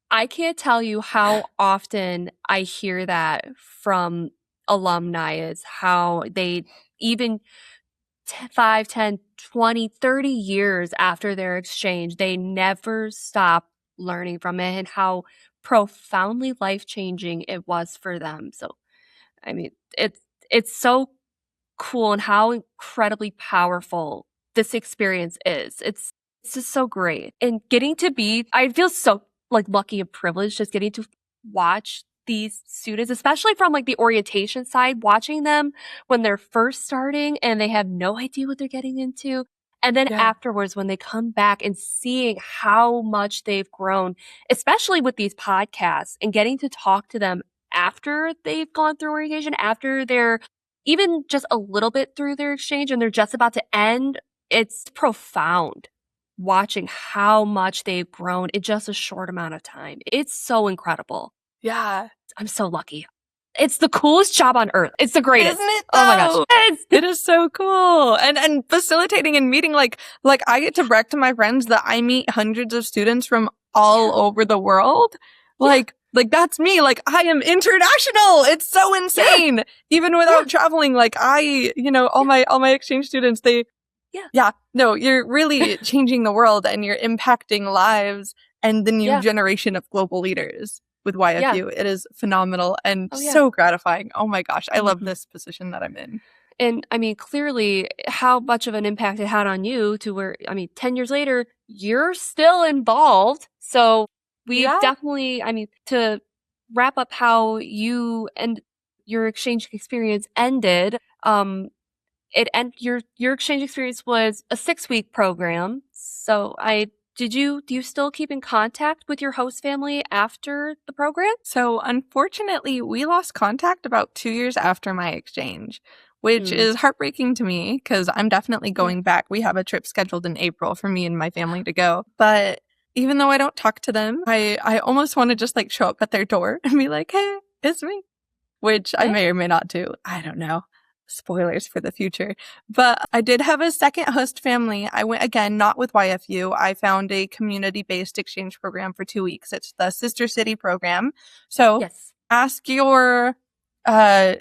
I can't tell you how often I hear that from alumni, is how they even 5, 10, 20, 30 years after their exchange, they never stop learning from it and how profoundly life-changing it was for them. So, I mean, it's so cool and how incredibly powerful this experience is. It's This is so great. And I feel so like lucky and privileged just getting to watch these students, especially from like the orientation side, watching them when they're first starting and they have no idea what they're getting into. And then Yeah. afterwards, when they come back and seeing how much they've grown, especially with these podcasts and getting to talk to them after they've gone through orientation, after they're even just a little bit through their exchange and they're just about to end, it's profound watching how much they've grown in just a short amount of time. It's so incredible. Yeah. I'm so lucky. It's the coolest job on earth. It's the greatest. Isn't it Oh my gosh. though? It is so cool. And facilitating and meeting like I get to brag to my friends that I meet hundreds of students from all over the world. Like that's me. Like I am international. It's so insane. Even without traveling, like all my exchange students, no, you're really changing the world and you're impacting lives and the new generation of global leaders with YFU. It is phenomenal and so gratifying. Oh my gosh. I love this position that I'm in. And I mean, clearly how much of an impact it had on you to where, 10 years later, you're still involved. So we definitely, to wrap up how you and your exchange experience ended, your exchange experience was a 6-week program. So do you still keep in contact with your host family after the program? So unfortunately, we lost contact about 2 years after my exchange, which is heartbreaking to me because I'm definitely going back. We have a trip scheduled in April for me and my family to go. But even though I don't talk to them, I almost want to just like show up at their door and be like, hey, it's me, which I may or may not do. I don't know. Spoilers for the future. But I did have a second host family. I went again, not with YFU. I found a community-based exchange program for 2 weeks. It's the Sister City program. So ask your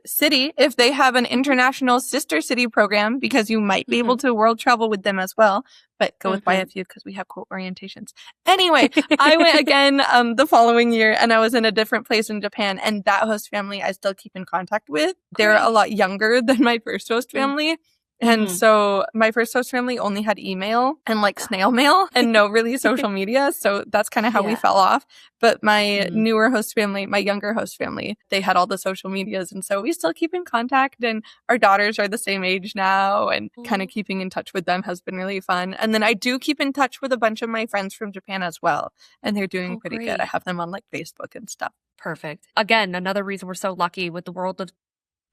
city if they have an international sister city program because you might be able to world travel with them as well. But go with YFU because we have cool orientations. Anyway, I went again the following year and I was in a different place in Japan. And that host family I still keep in contact with. They're a lot younger than my first host family. And so my first host family only had email and like snail mail and no really social media. So that's kind of how we fell off. But my newer host family, my younger host family, they had all the social medias. And so we still keep in contact and our daughters are the same age now and kind of keeping in touch with them has been really fun. And then I do keep in touch with a bunch of my friends from Japan as well. And they're doing pretty good. I have them on like Facebook and stuff. Perfect. Again, another reason we're so lucky with the world of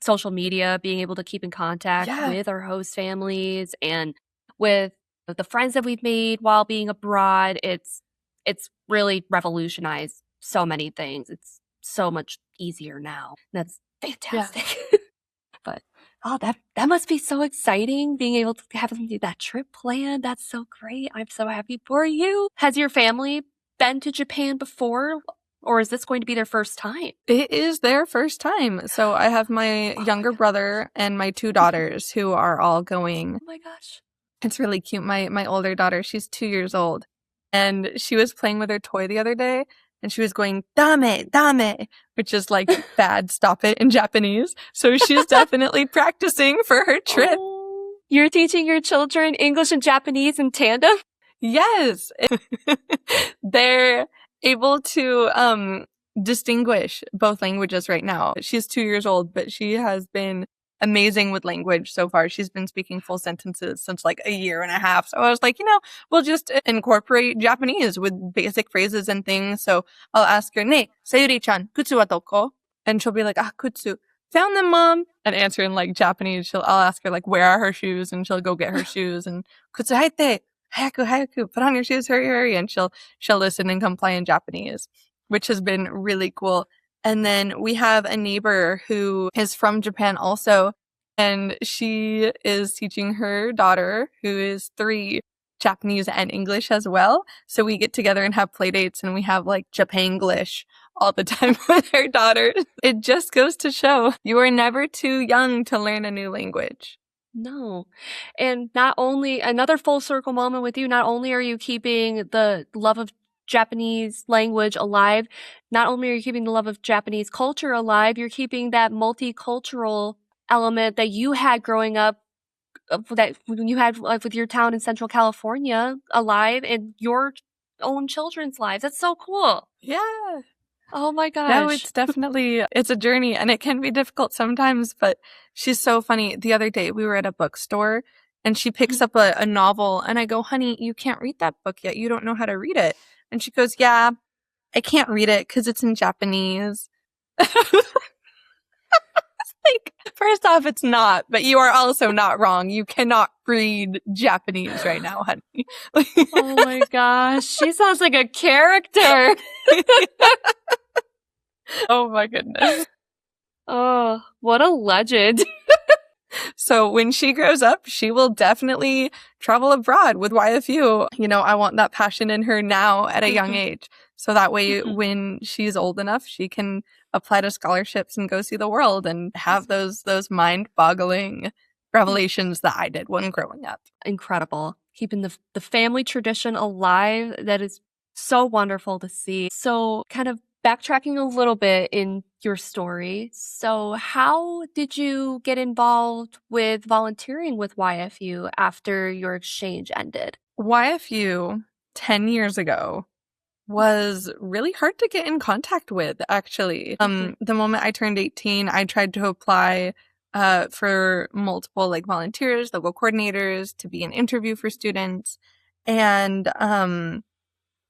social media, being able to keep in contact with our host families and with the friends that we've made while being abroad. It's really revolutionized so many things. It's so much easier now. That's fantastic. But that must be so exciting, being able to have them do that trip planned. That's so great. I'm so happy for you. Has your family been to Japan before? Or is this going to be their first time? It is their first time. So I have my younger brother and my 2 daughters who are all going. Oh my gosh. It's really cute. My older daughter, she's 2 years old. And she was playing with her toy the other day. And she was going, dame, dame, which is like bad, stop it in Japanese. So she's definitely practicing for her trip. Oh, you're teaching your children English and Japanese in tandem? Yes. They're able to distinguish both languages right now. She's 2 years old, but she has been amazing with language so far. She's been speaking full sentences since like a year and a half. So I was like, we'll just incorporate Japanese with basic phrases and things. So I'll ask her, "Ne, Sayuri-chan, kutsu wa doko?" And she'll be like, kutsu. Found them, mom. And answer in like Japanese. I'll ask her like, where are her shoes? And she'll go get her shoes and kutsu haite. Hayaku, hayaku, put on your shoes, hurry, hurry. And she'll listen and comply in Japanese, which has been really cool. And then we have a neighbor who is from Japan also, and she is teaching her daughter, who is 3, Japanese and English as well. So we get together and have play dates and we have like Japanglish all the time with her daughters. It just goes to show you are never too young to learn a new language. No. And not only, another full circle moment with you, not only are you keeping the love of Japanese language alive, not only are you keeping the love of Japanese culture alive, you're keeping that multicultural element that you had growing up that you had like with your town in Central California alive and your own children's lives. That's so cool. Yeah. Oh my No, gosh. it's a journey and it can be difficult sometimes, but she's so funny. The other day we were at a bookstore and she picks up a novel and I go, honey, you can't read that book yet. You don't know how to read it. And she goes, yeah, I can't read it because it's in Japanese. Like, first off, it's not, but you are also not wrong. You cannot read Japanese right now, honey. Oh my gosh. She sounds like a character. Oh my goodness. Oh, what a legend. So when she grows up, she will definitely travel abroad with YFU. You know, I want that passion in her now at a young age. So that way, when she's old enough, she can apply to scholarships and go see the world and have those mind-boggling revelations that I did when growing up. Incredible. Keeping the family tradition alive. That is so wonderful to see. So kind of backtracking a little bit in your story. So how did you get involved with volunteering with YFU after your exchange ended? YFU 10 years ago was really hard to get in contact with, actually. The moment I turned 18, I tried to apply for multiple like volunteers, local coordinators, to be an interview for students. And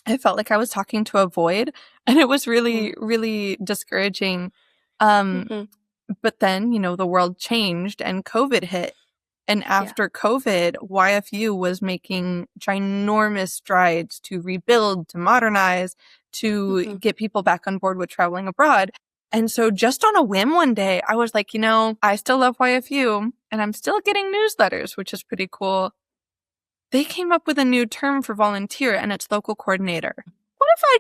I felt like I was talking to a void and it was really, really discouraging. But then, you know, the world changed and COVID hit. And after COVID, YFU was making ginormous strides to rebuild, to modernize, to get people back on board with traveling abroad. And so just on a whim one day, I was like, you know, I still love YFU and I'm still getting newsletters, which is pretty cool. They came up with a new term for volunteer and it's local coordinator. What if I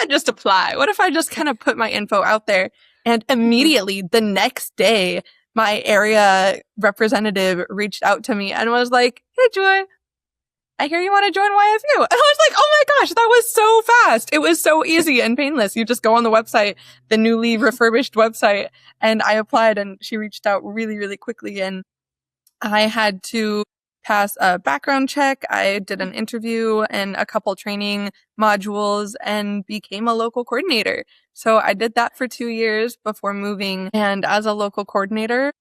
just apply? What if I just kind of put my info out there? And immediately the next day, my area representative reached out to me and was like, hey, Joy, I hear you want to join YFU. And I was like, oh my gosh, that was so fast. It was so easy and painless. You just go on the website, the newly refurbished website, and I applied and she reached out really, really quickly. And I had to pass a background check. I did an interview and a couple training modules and became a local coordinator. So I did that for 2 years before moving. And as a local coordinator,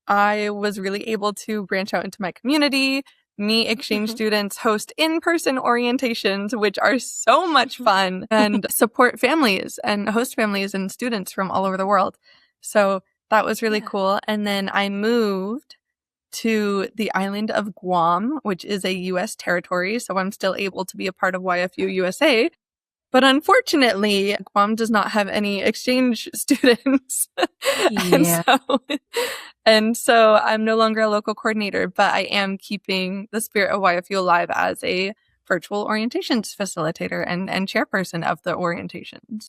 I was really able to branch out into my community, meet exchange students, host in-person orientations, which are so much fun, and support families and host families and students from all over the world. So that was really cool. And then I moved to the island of Guam, which is a U.S. territory. So I'm still able to be a part of YFU USA. But unfortunately, Guam does not have any exchange students. And so I'm no longer a local coordinator, but I am keeping the spirit of YFU alive as a virtual orientations facilitator and chairperson of the orientations.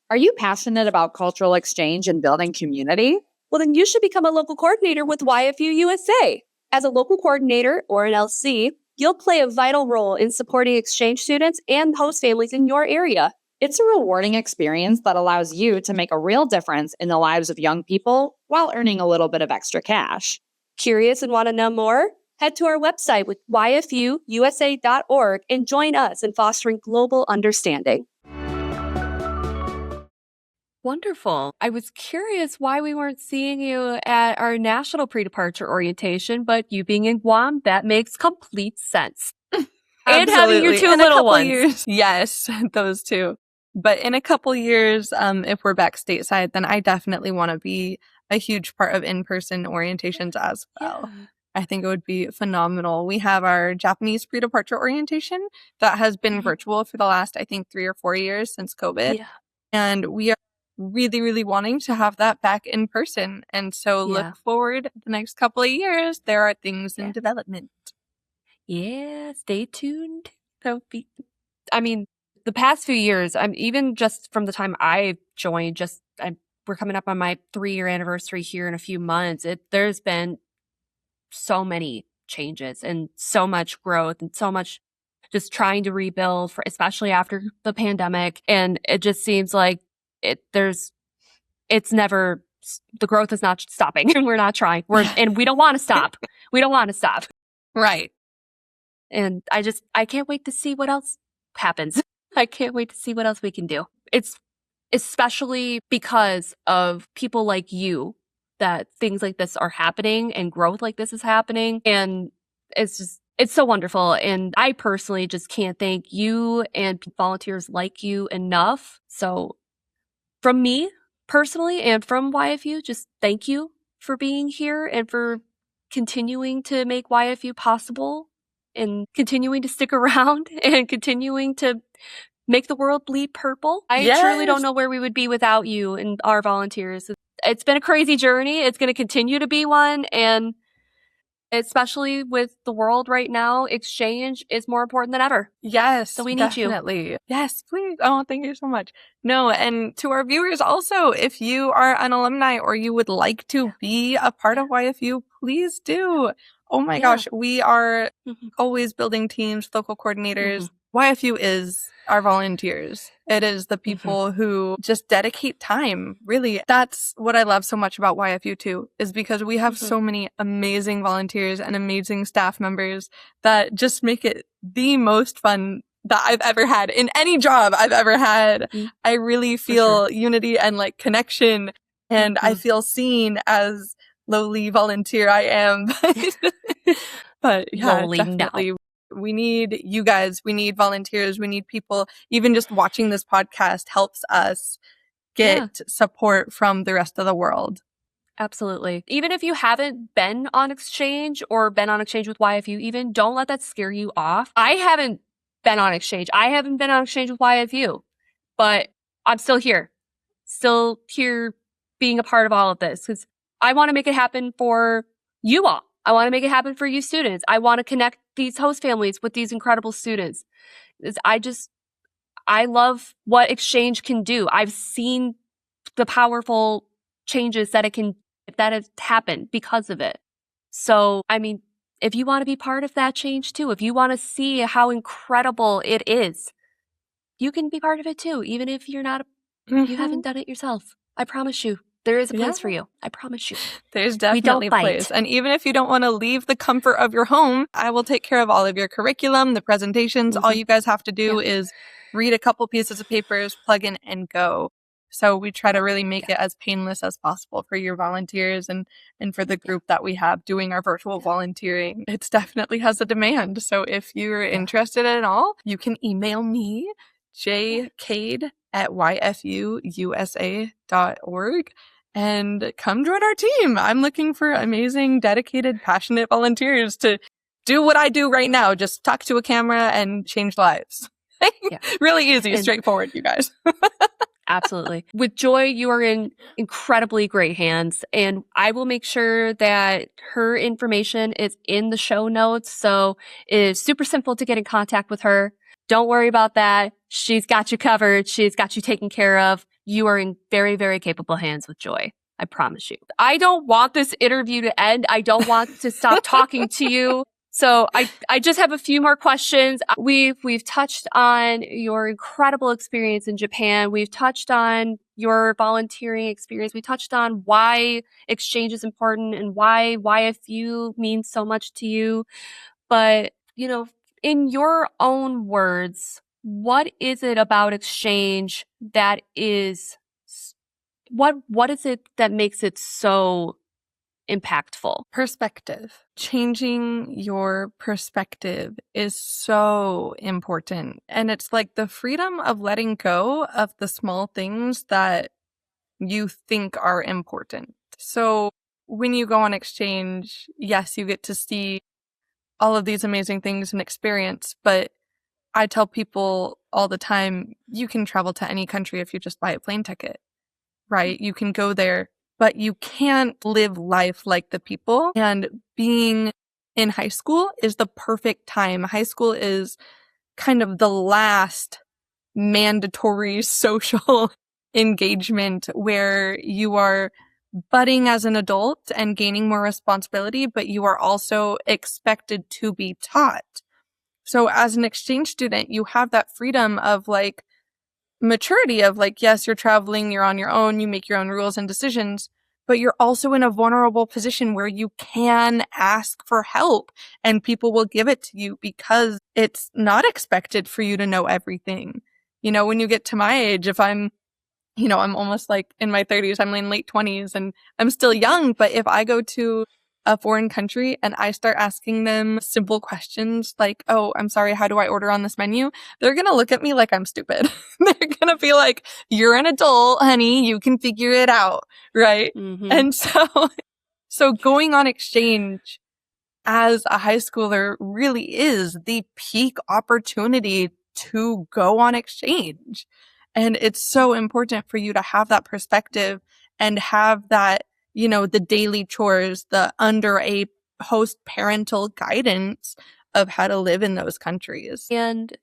Are you passionate about cultural exchange and building community? Well, then you should become a local coordinator with YFU USA. As a local coordinator or an LC, you'll play a vital role in supporting exchange students and host families in your area. It's a rewarding experience that allows you to make a real difference in the lives of young people while earning a little bit of extra cash. Curious and want to know more? Head to our website with yfuusa.org and join us in fostering global understanding. Wonderful. I was curious why we weren't seeing you at our national pre-departure orientation, but you being in Guam, that makes complete sense. And having your two little ones. Years, yes, those two. But in a couple years, if we're back stateside, then I definitely want to be a huge part of in-person orientations as well. Yeah. I think it would be phenomenal. We have our Japanese pre-departure orientation that has been virtual for the last, I think, 3 or 4 years since COVID. Yeah. And we are really, really wanting to have that back in person. And so look forward the next couple of years. There are things in development. Yeah, stay tuned. I mean, the past few years, even just from the time I joined, we're coming up on my 3-year anniversary here in a few months. There's been so many changes and so much growth and so much just trying to rebuild, especially after the pandemic. And it just seems like it's never the growth is not stopping. We're not trying. And we don't want to stop. We don't want to stop. Right. And I can't wait to see what else happens. I can't wait to see what else we can do. It's especially because of people like you that things like this are happening and growth like this is happening. And it's so wonderful. And I personally just can't thank you and volunteers like you enough. So from me personally and from YFU, just thank you for being here and for continuing to make YFU possible and continuing to stick around and continuing to make the world bleed purple. I truly don't know where we would be without you and our volunteers. It's been a crazy journey. It's going to continue to be one. And especially with the world right now, exchange is more important than ever. Yes, so we need definitely. You. Yes, please. Oh, thank you so much. No, and to our viewers also, if you are an alumni or you would like to be a part of YFU, please do. Oh my gosh, we are always building teams, local coordinators. YFU is our volunteers. It is the people who just dedicate time. Really, that's what I love so much about YFU too, is because we have so many amazing volunteers and amazing staff members that just make it the most fun that I've ever had in any job I've ever had. I really feel unity and like connection, and I feel seen as lowly volunteer I am. But yeah, lowly, definitely. no. We need you guys. We need volunteers. We need people. Even just watching this podcast helps us get support from the rest of the world. Absolutely. Even if you haven't been on exchange or been on exchange with YFU, even don't let that scare you off. I haven't been on exchange. I haven't been on exchange with YFU, but I'm still here being a part of all of this because I want to make it happen for you all. I want to make it happen for you students. I want to connect these host families with these incredible students. I love what exchange can do. I've seen the powerful changes that have happened because of it. So, I mean, if you want to be part of that change too, if you want to see how incredible it is, you can be part of it too, even if you're not, you haven't done it yourself. I promise you. There is a place for you. I promise you. There's definitely a place. And even if you don't want to leave the comfort of your home, I will take care of all of your curriculum, the presentations. All you guys have to do is read a couple pieces of papers, plug in, and go. So we try to really make it as painless as possible for your volunteers and for the group that we have doing our virtual volunteering. It definitely has a demand. So if you're interested at all, you can email me, jcade at yfuusa.org. And come join our team. I'm looking for amazing, dedicated, passionate volunteers to do what I do right now. Just talk to a camera and change lives. Really easy, straightforward, you guys. Absolutely. With Joy, you are in incredibly great hands, and I will make sure that her information is in the show notes. So it is super simple to get in contact with her. Don't worry about that. She's got you covered. She's got you taken care of. You are in very, very capable hands with Joy. I promise you. I don't want this interview to end. I don't want to stop talking to you. So I just have a few more questions. We've touched on your incredible experience in Japan. We've touched on your volunteering experience. We touched on why exchange is important and why YFU means so much to you. But, you know, in your own words, what is it about exchange that is, what is it that makes it so impactful? Perspective. Changing your perspective is so important. And it's like the freedom of letting go of the small things that you think are important. So when you go on exchange, yes, you get to see all of these amazing things and experience, but I tell people all the time, you can travel to any country if you just buy a plane ticket, right? You can go there, but you can't live life like the people. And being in high school is the perfect time. High school is kind of the last mandatory social engagement where you are budding as an adult and gaining more responsibility, but you are also expected to be taught. So as an exchange student, you have that freedom of like maturity of like, yes, you're traveling, you're on your own, you make your own rules and decisions, but you're also in a vulnerable position where you can ask for help and people will give it to you because it's not expected for you to know everything. When you get to my age, if I'm almost like in my 30s, I'm in late 20s and I'm still young, but if I go to a foreign country and I start asking them simple questions like, oh, I'm sorry, how do I order on this menu? They're going to look at me like I'm stupid. They're going to be like, you're an adult, honey, you can figure it out. Right. Mm-hmm. And so going on exchange as a high schooler really is the peak opportunity to go on exchange. And it's so important for you to have that perspective and have that, the daily chores, the under a host parental guidance of how to live in those countries. And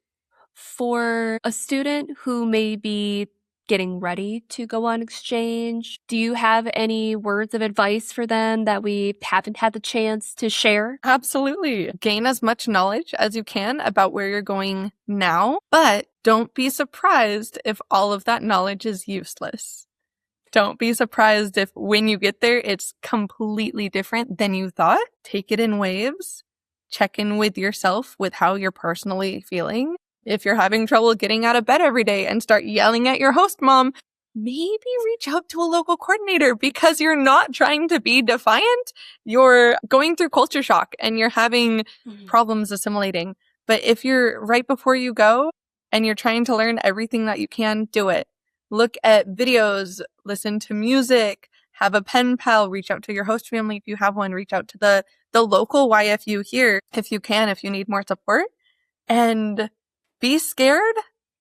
for a student who may be getting ready to go on exchange, do you have any words of advice for them that we haven't had the chance to share? Absolutely. Gain as much knowledge as you can about where you're going now, but don't be surprised if all of that knowledge is useless. Don't be surprised if when you get there, it's completely different than you thought. Take it in waves. Check in with yourself with how you're personally feeling. If you're having trouble getting out of bed every day and start yelling at your host mom, maybe reach out to a local coordinator because you're not trying to be defiant. You're going through culture shock and you're having problems assimilating. But if you're right before you go and you're trying to learn everything that you can, do it. Look at videos, listen to music, have a pen pal, reach out to your host family if you have one, reach out to the local YFU here if you can, if you need more support. And be scared,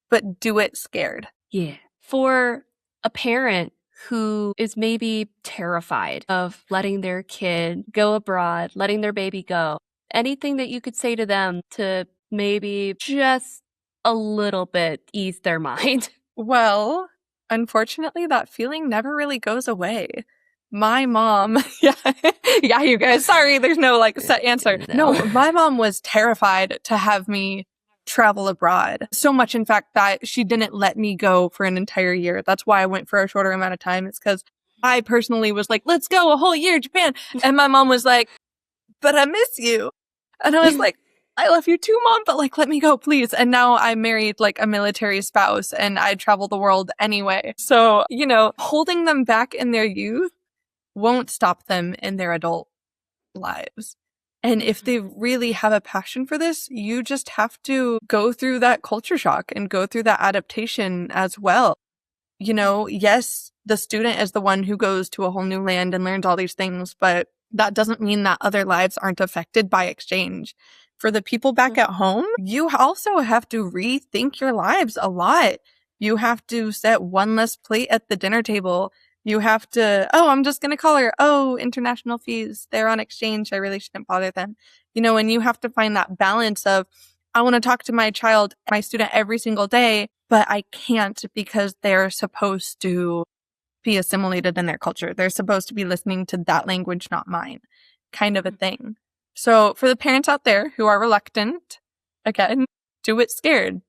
but do it scared. Yeah. For a parent who is maybe terrified of letting their kid go abroad, letting their baby go, anything that you could say to them to maybe just a little bit ease their mind? Well, unfortunately, that feeling never really goes away. My mom, yeah, you guys, sorry, there's no set answer. No, my mom was terrified to have me travel abroad. So much, in fact, that she didn't let me go for an entire year. That's why I went for a shorter amount of time. It's because I personally was like, let's go a whole year, Japan. And my mom was like, but I miss you. And I was like, I love you too, Mom, but let me go, please. And now I'm married a military spouse and I travel the world anyway. So, holding them back in their youth won't stop them in their adult lives. And if they really have a passion for this, you just have to go through that culture shock and go through that adaptation as well. Yes, the student is the one who goes to a whole new land and learns all these things, but that doesn't mean that other lives aren't affected by exchange. For the people back at home, you also have to rethink your lives a lot. You have to set one less plate at the dinner table. You have to, I'm just going to call her, international fees. They're on exchange. I really shouldn't bother them. And you have to find that balance of, I want to talk to my child, my student every single day, but I can't because they're supposed to be assimilated in their culture. They're supposed to be listening to that language, not mine, kind of a thing. So for the parents out there who are reluctant, again, do it scared.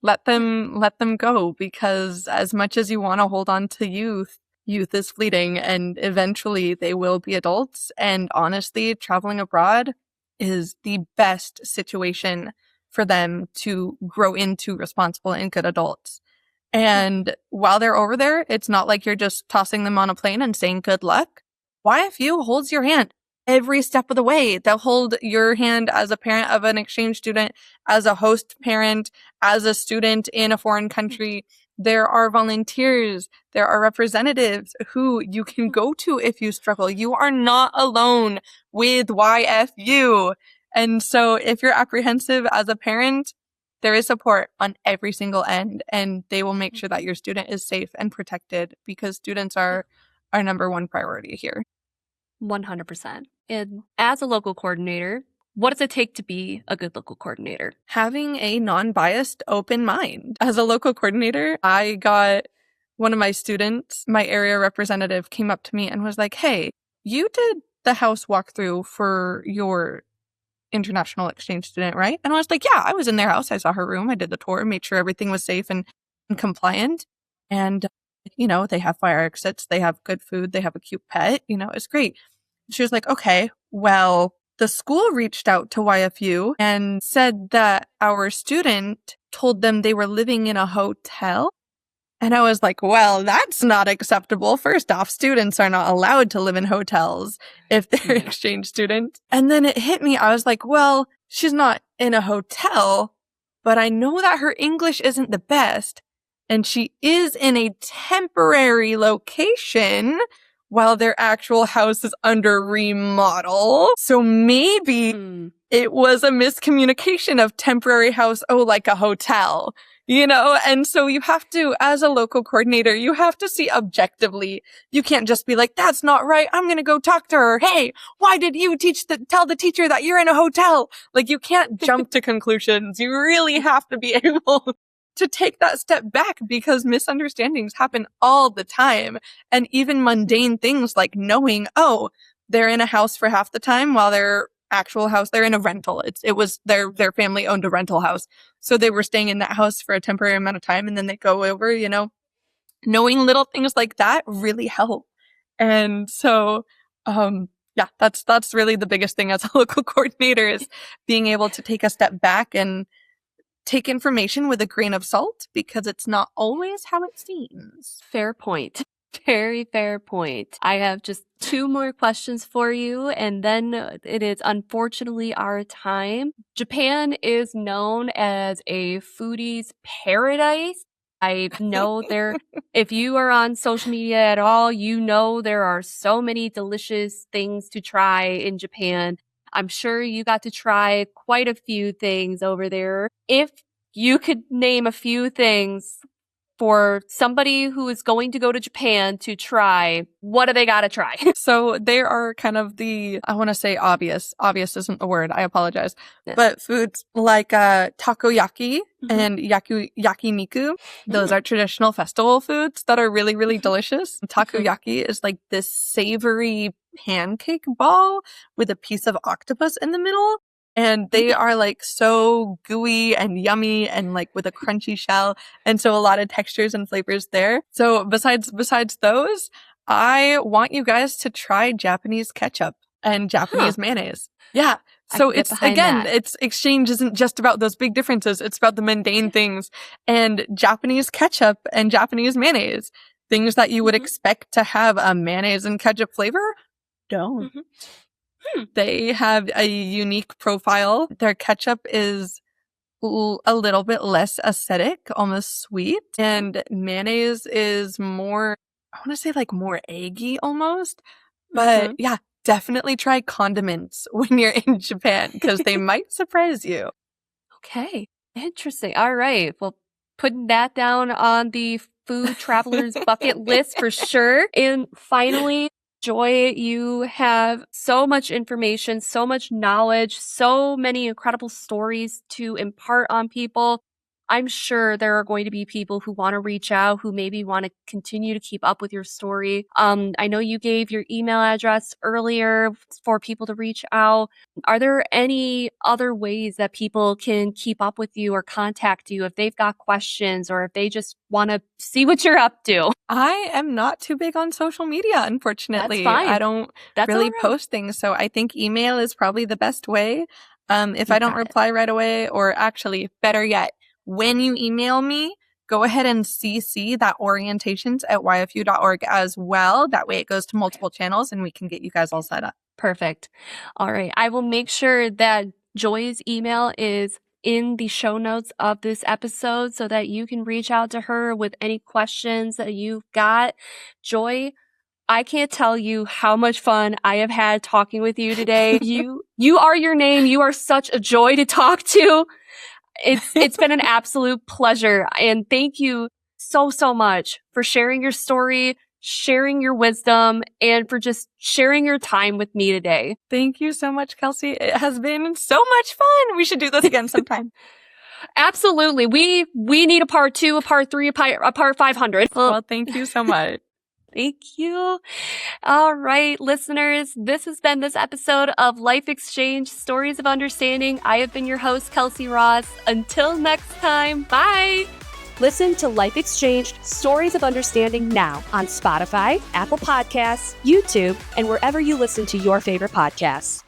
Let them go, because as much as you want to hold on to youth is fleeting and eventually they will be adults. And honestly, traveling abroad is the best situation for them to grow into responsible and good adults. And while they're over there, it's not like you're just tossing them on a plane and saying good luck. YFU holds your hand every step of the way. They'll hold your hand as a parent of an exchange student, as a host parent, as a student in a foreign country. There are volunteers. There are representatives who you can go to if you struggle. You are not alone with YFU. And so if you're apprehensive as a parent, there is support on every single end, and they will make sure that your student is safe and protected, because students are our number one priority here. 100%. And as a local coordinator, what does it take to be a good local coordinator? Having a non-biased, open mind. As a local coordinator, I got one of my students, my area representative, came up to me and was like, hey, you did the house walkthrough for your international exchange student, right? And I was like, yeah, I was in their house. I saw her room. I did the tour, made sure everything was safe and compliant. And They have fire exits, they have good food, they have a cute pet, it's great. She was like, okay, well, the school reached out to YFU and said that our student told them they were living in a hotel. And I was like, well, that's not acceptable. First off, students are not allowed to live in hotels if they're exchange students. And then it hit me. I was like, well, she's not in a hotel, but I know that her English isn't the best. And she is in a temporary location while their actual house is under remodel. So maybe it was a miscommunication of temporary house, like a hotel. And so you have to, as a local coordinator, you have to see objectively. You can't just be like, that's not right. I'm going to go talk to her. Hey, why did you tell the teacher that you're in a hotel? Like, you can't jump to conclusions. You really have to be able to take that step back, because misunderstandings happen all the time. And even mundane things like knowing, they're in a house for half the time while their actual house, they're in a rental. It was their family owned a rental house. So they were staying in that house for a temporary amount of time, and then they go over, knowing little things like that really help. And so, that's really the biggest thing as a local coordinator, is being able to take a step back and take information with a grain of salt, because it's not always how it seems. Fair point. Very fair point. I have just 2 more questions for you, and then it is unfortunately our time. Japan is known as a foodie's paradise. I know if you are on social media at all, there are so many delicious things to try in Japan. I'm sure you got to try quite a few things over there. If you could name a few things for somebody who is going to go to Japan to try, what do they got to try? So there are kind of I want to say obvious. Obvious isn't the word. I apologize. Yeah. But foods like takoyaki and yakiniku, those are traditional festival foods that are really, really delicious. Takoyaki is like this savory pancake ball with a piece of octopus in the middle. And they are like so gooey and yummy and like with a crunchy shell. And so a lot of textures and flavors there. So besides those, I want you guys to try Japanese ketchup and Japanese mayonnaise. Yeah. So it's exchange isn't just about those big differences. It's about the mundane things. And Japanese ketchup and Japanese mayonnaise, things that you would expect to have a mayonnaise and ketchup flavor, don't. They have a unique profile. Their ketchup is a little bit less acidic, almost sweet. And mayonnaise is more, I want to say like more eggy almost. But yeah, definitely try condiments when you're in Japan, because they might surprise you. Okay. Interesting. All right. Well, putting that down on the food traveler's bucket list for sure. And finally, Joy, you have so much information, so much knowledge, so many incredible stories to impart on people. I'm sure there are going to be people who want to reach out, who maybe want to continue to keep up with your story. I know you gave your email address earlier for people to reach out. Are there any other ways that people can keep up with you or contact you if they've got questions or if they just want to see what you're up to? I am not too big on social media, unfortunately. That's fine. I don't really post things, so I think email is probably the best way. If I don't reply right away, or actually, better yet, when you email me, go ahead and CC that orientations@yfu.org as well. That way it goes to multiple channels and we can get you guys all set up. Perfect. All right. I will make sure that Joy's email is in the show notes of this episode so that you can reach out to her with any questions that you've got. Joy, I can't tell you how much fun I have had talking with you today. You are your name. You are such a joy to talk to. It's been an absolute pleasure. And thank you so much for sharing your story, sharing your wisdom, and for just sharing your time with me today. Thank you so much, Kelsey. It has been so much fun. We should do this again sometime. Absolutely. We need a part 2, a part 3, a part 500. Well, thank you so much. Thank you. All right, listeners, this has been this episode of Life Exchange Stories of Understanding. I have been your host, Kelsey Ross. Until next time, bye. Listen to Life Exchanged Stories of Understanding now on Spotify, Apple Podcasts, YouTube, and wherever you listen to your favorite podcasts.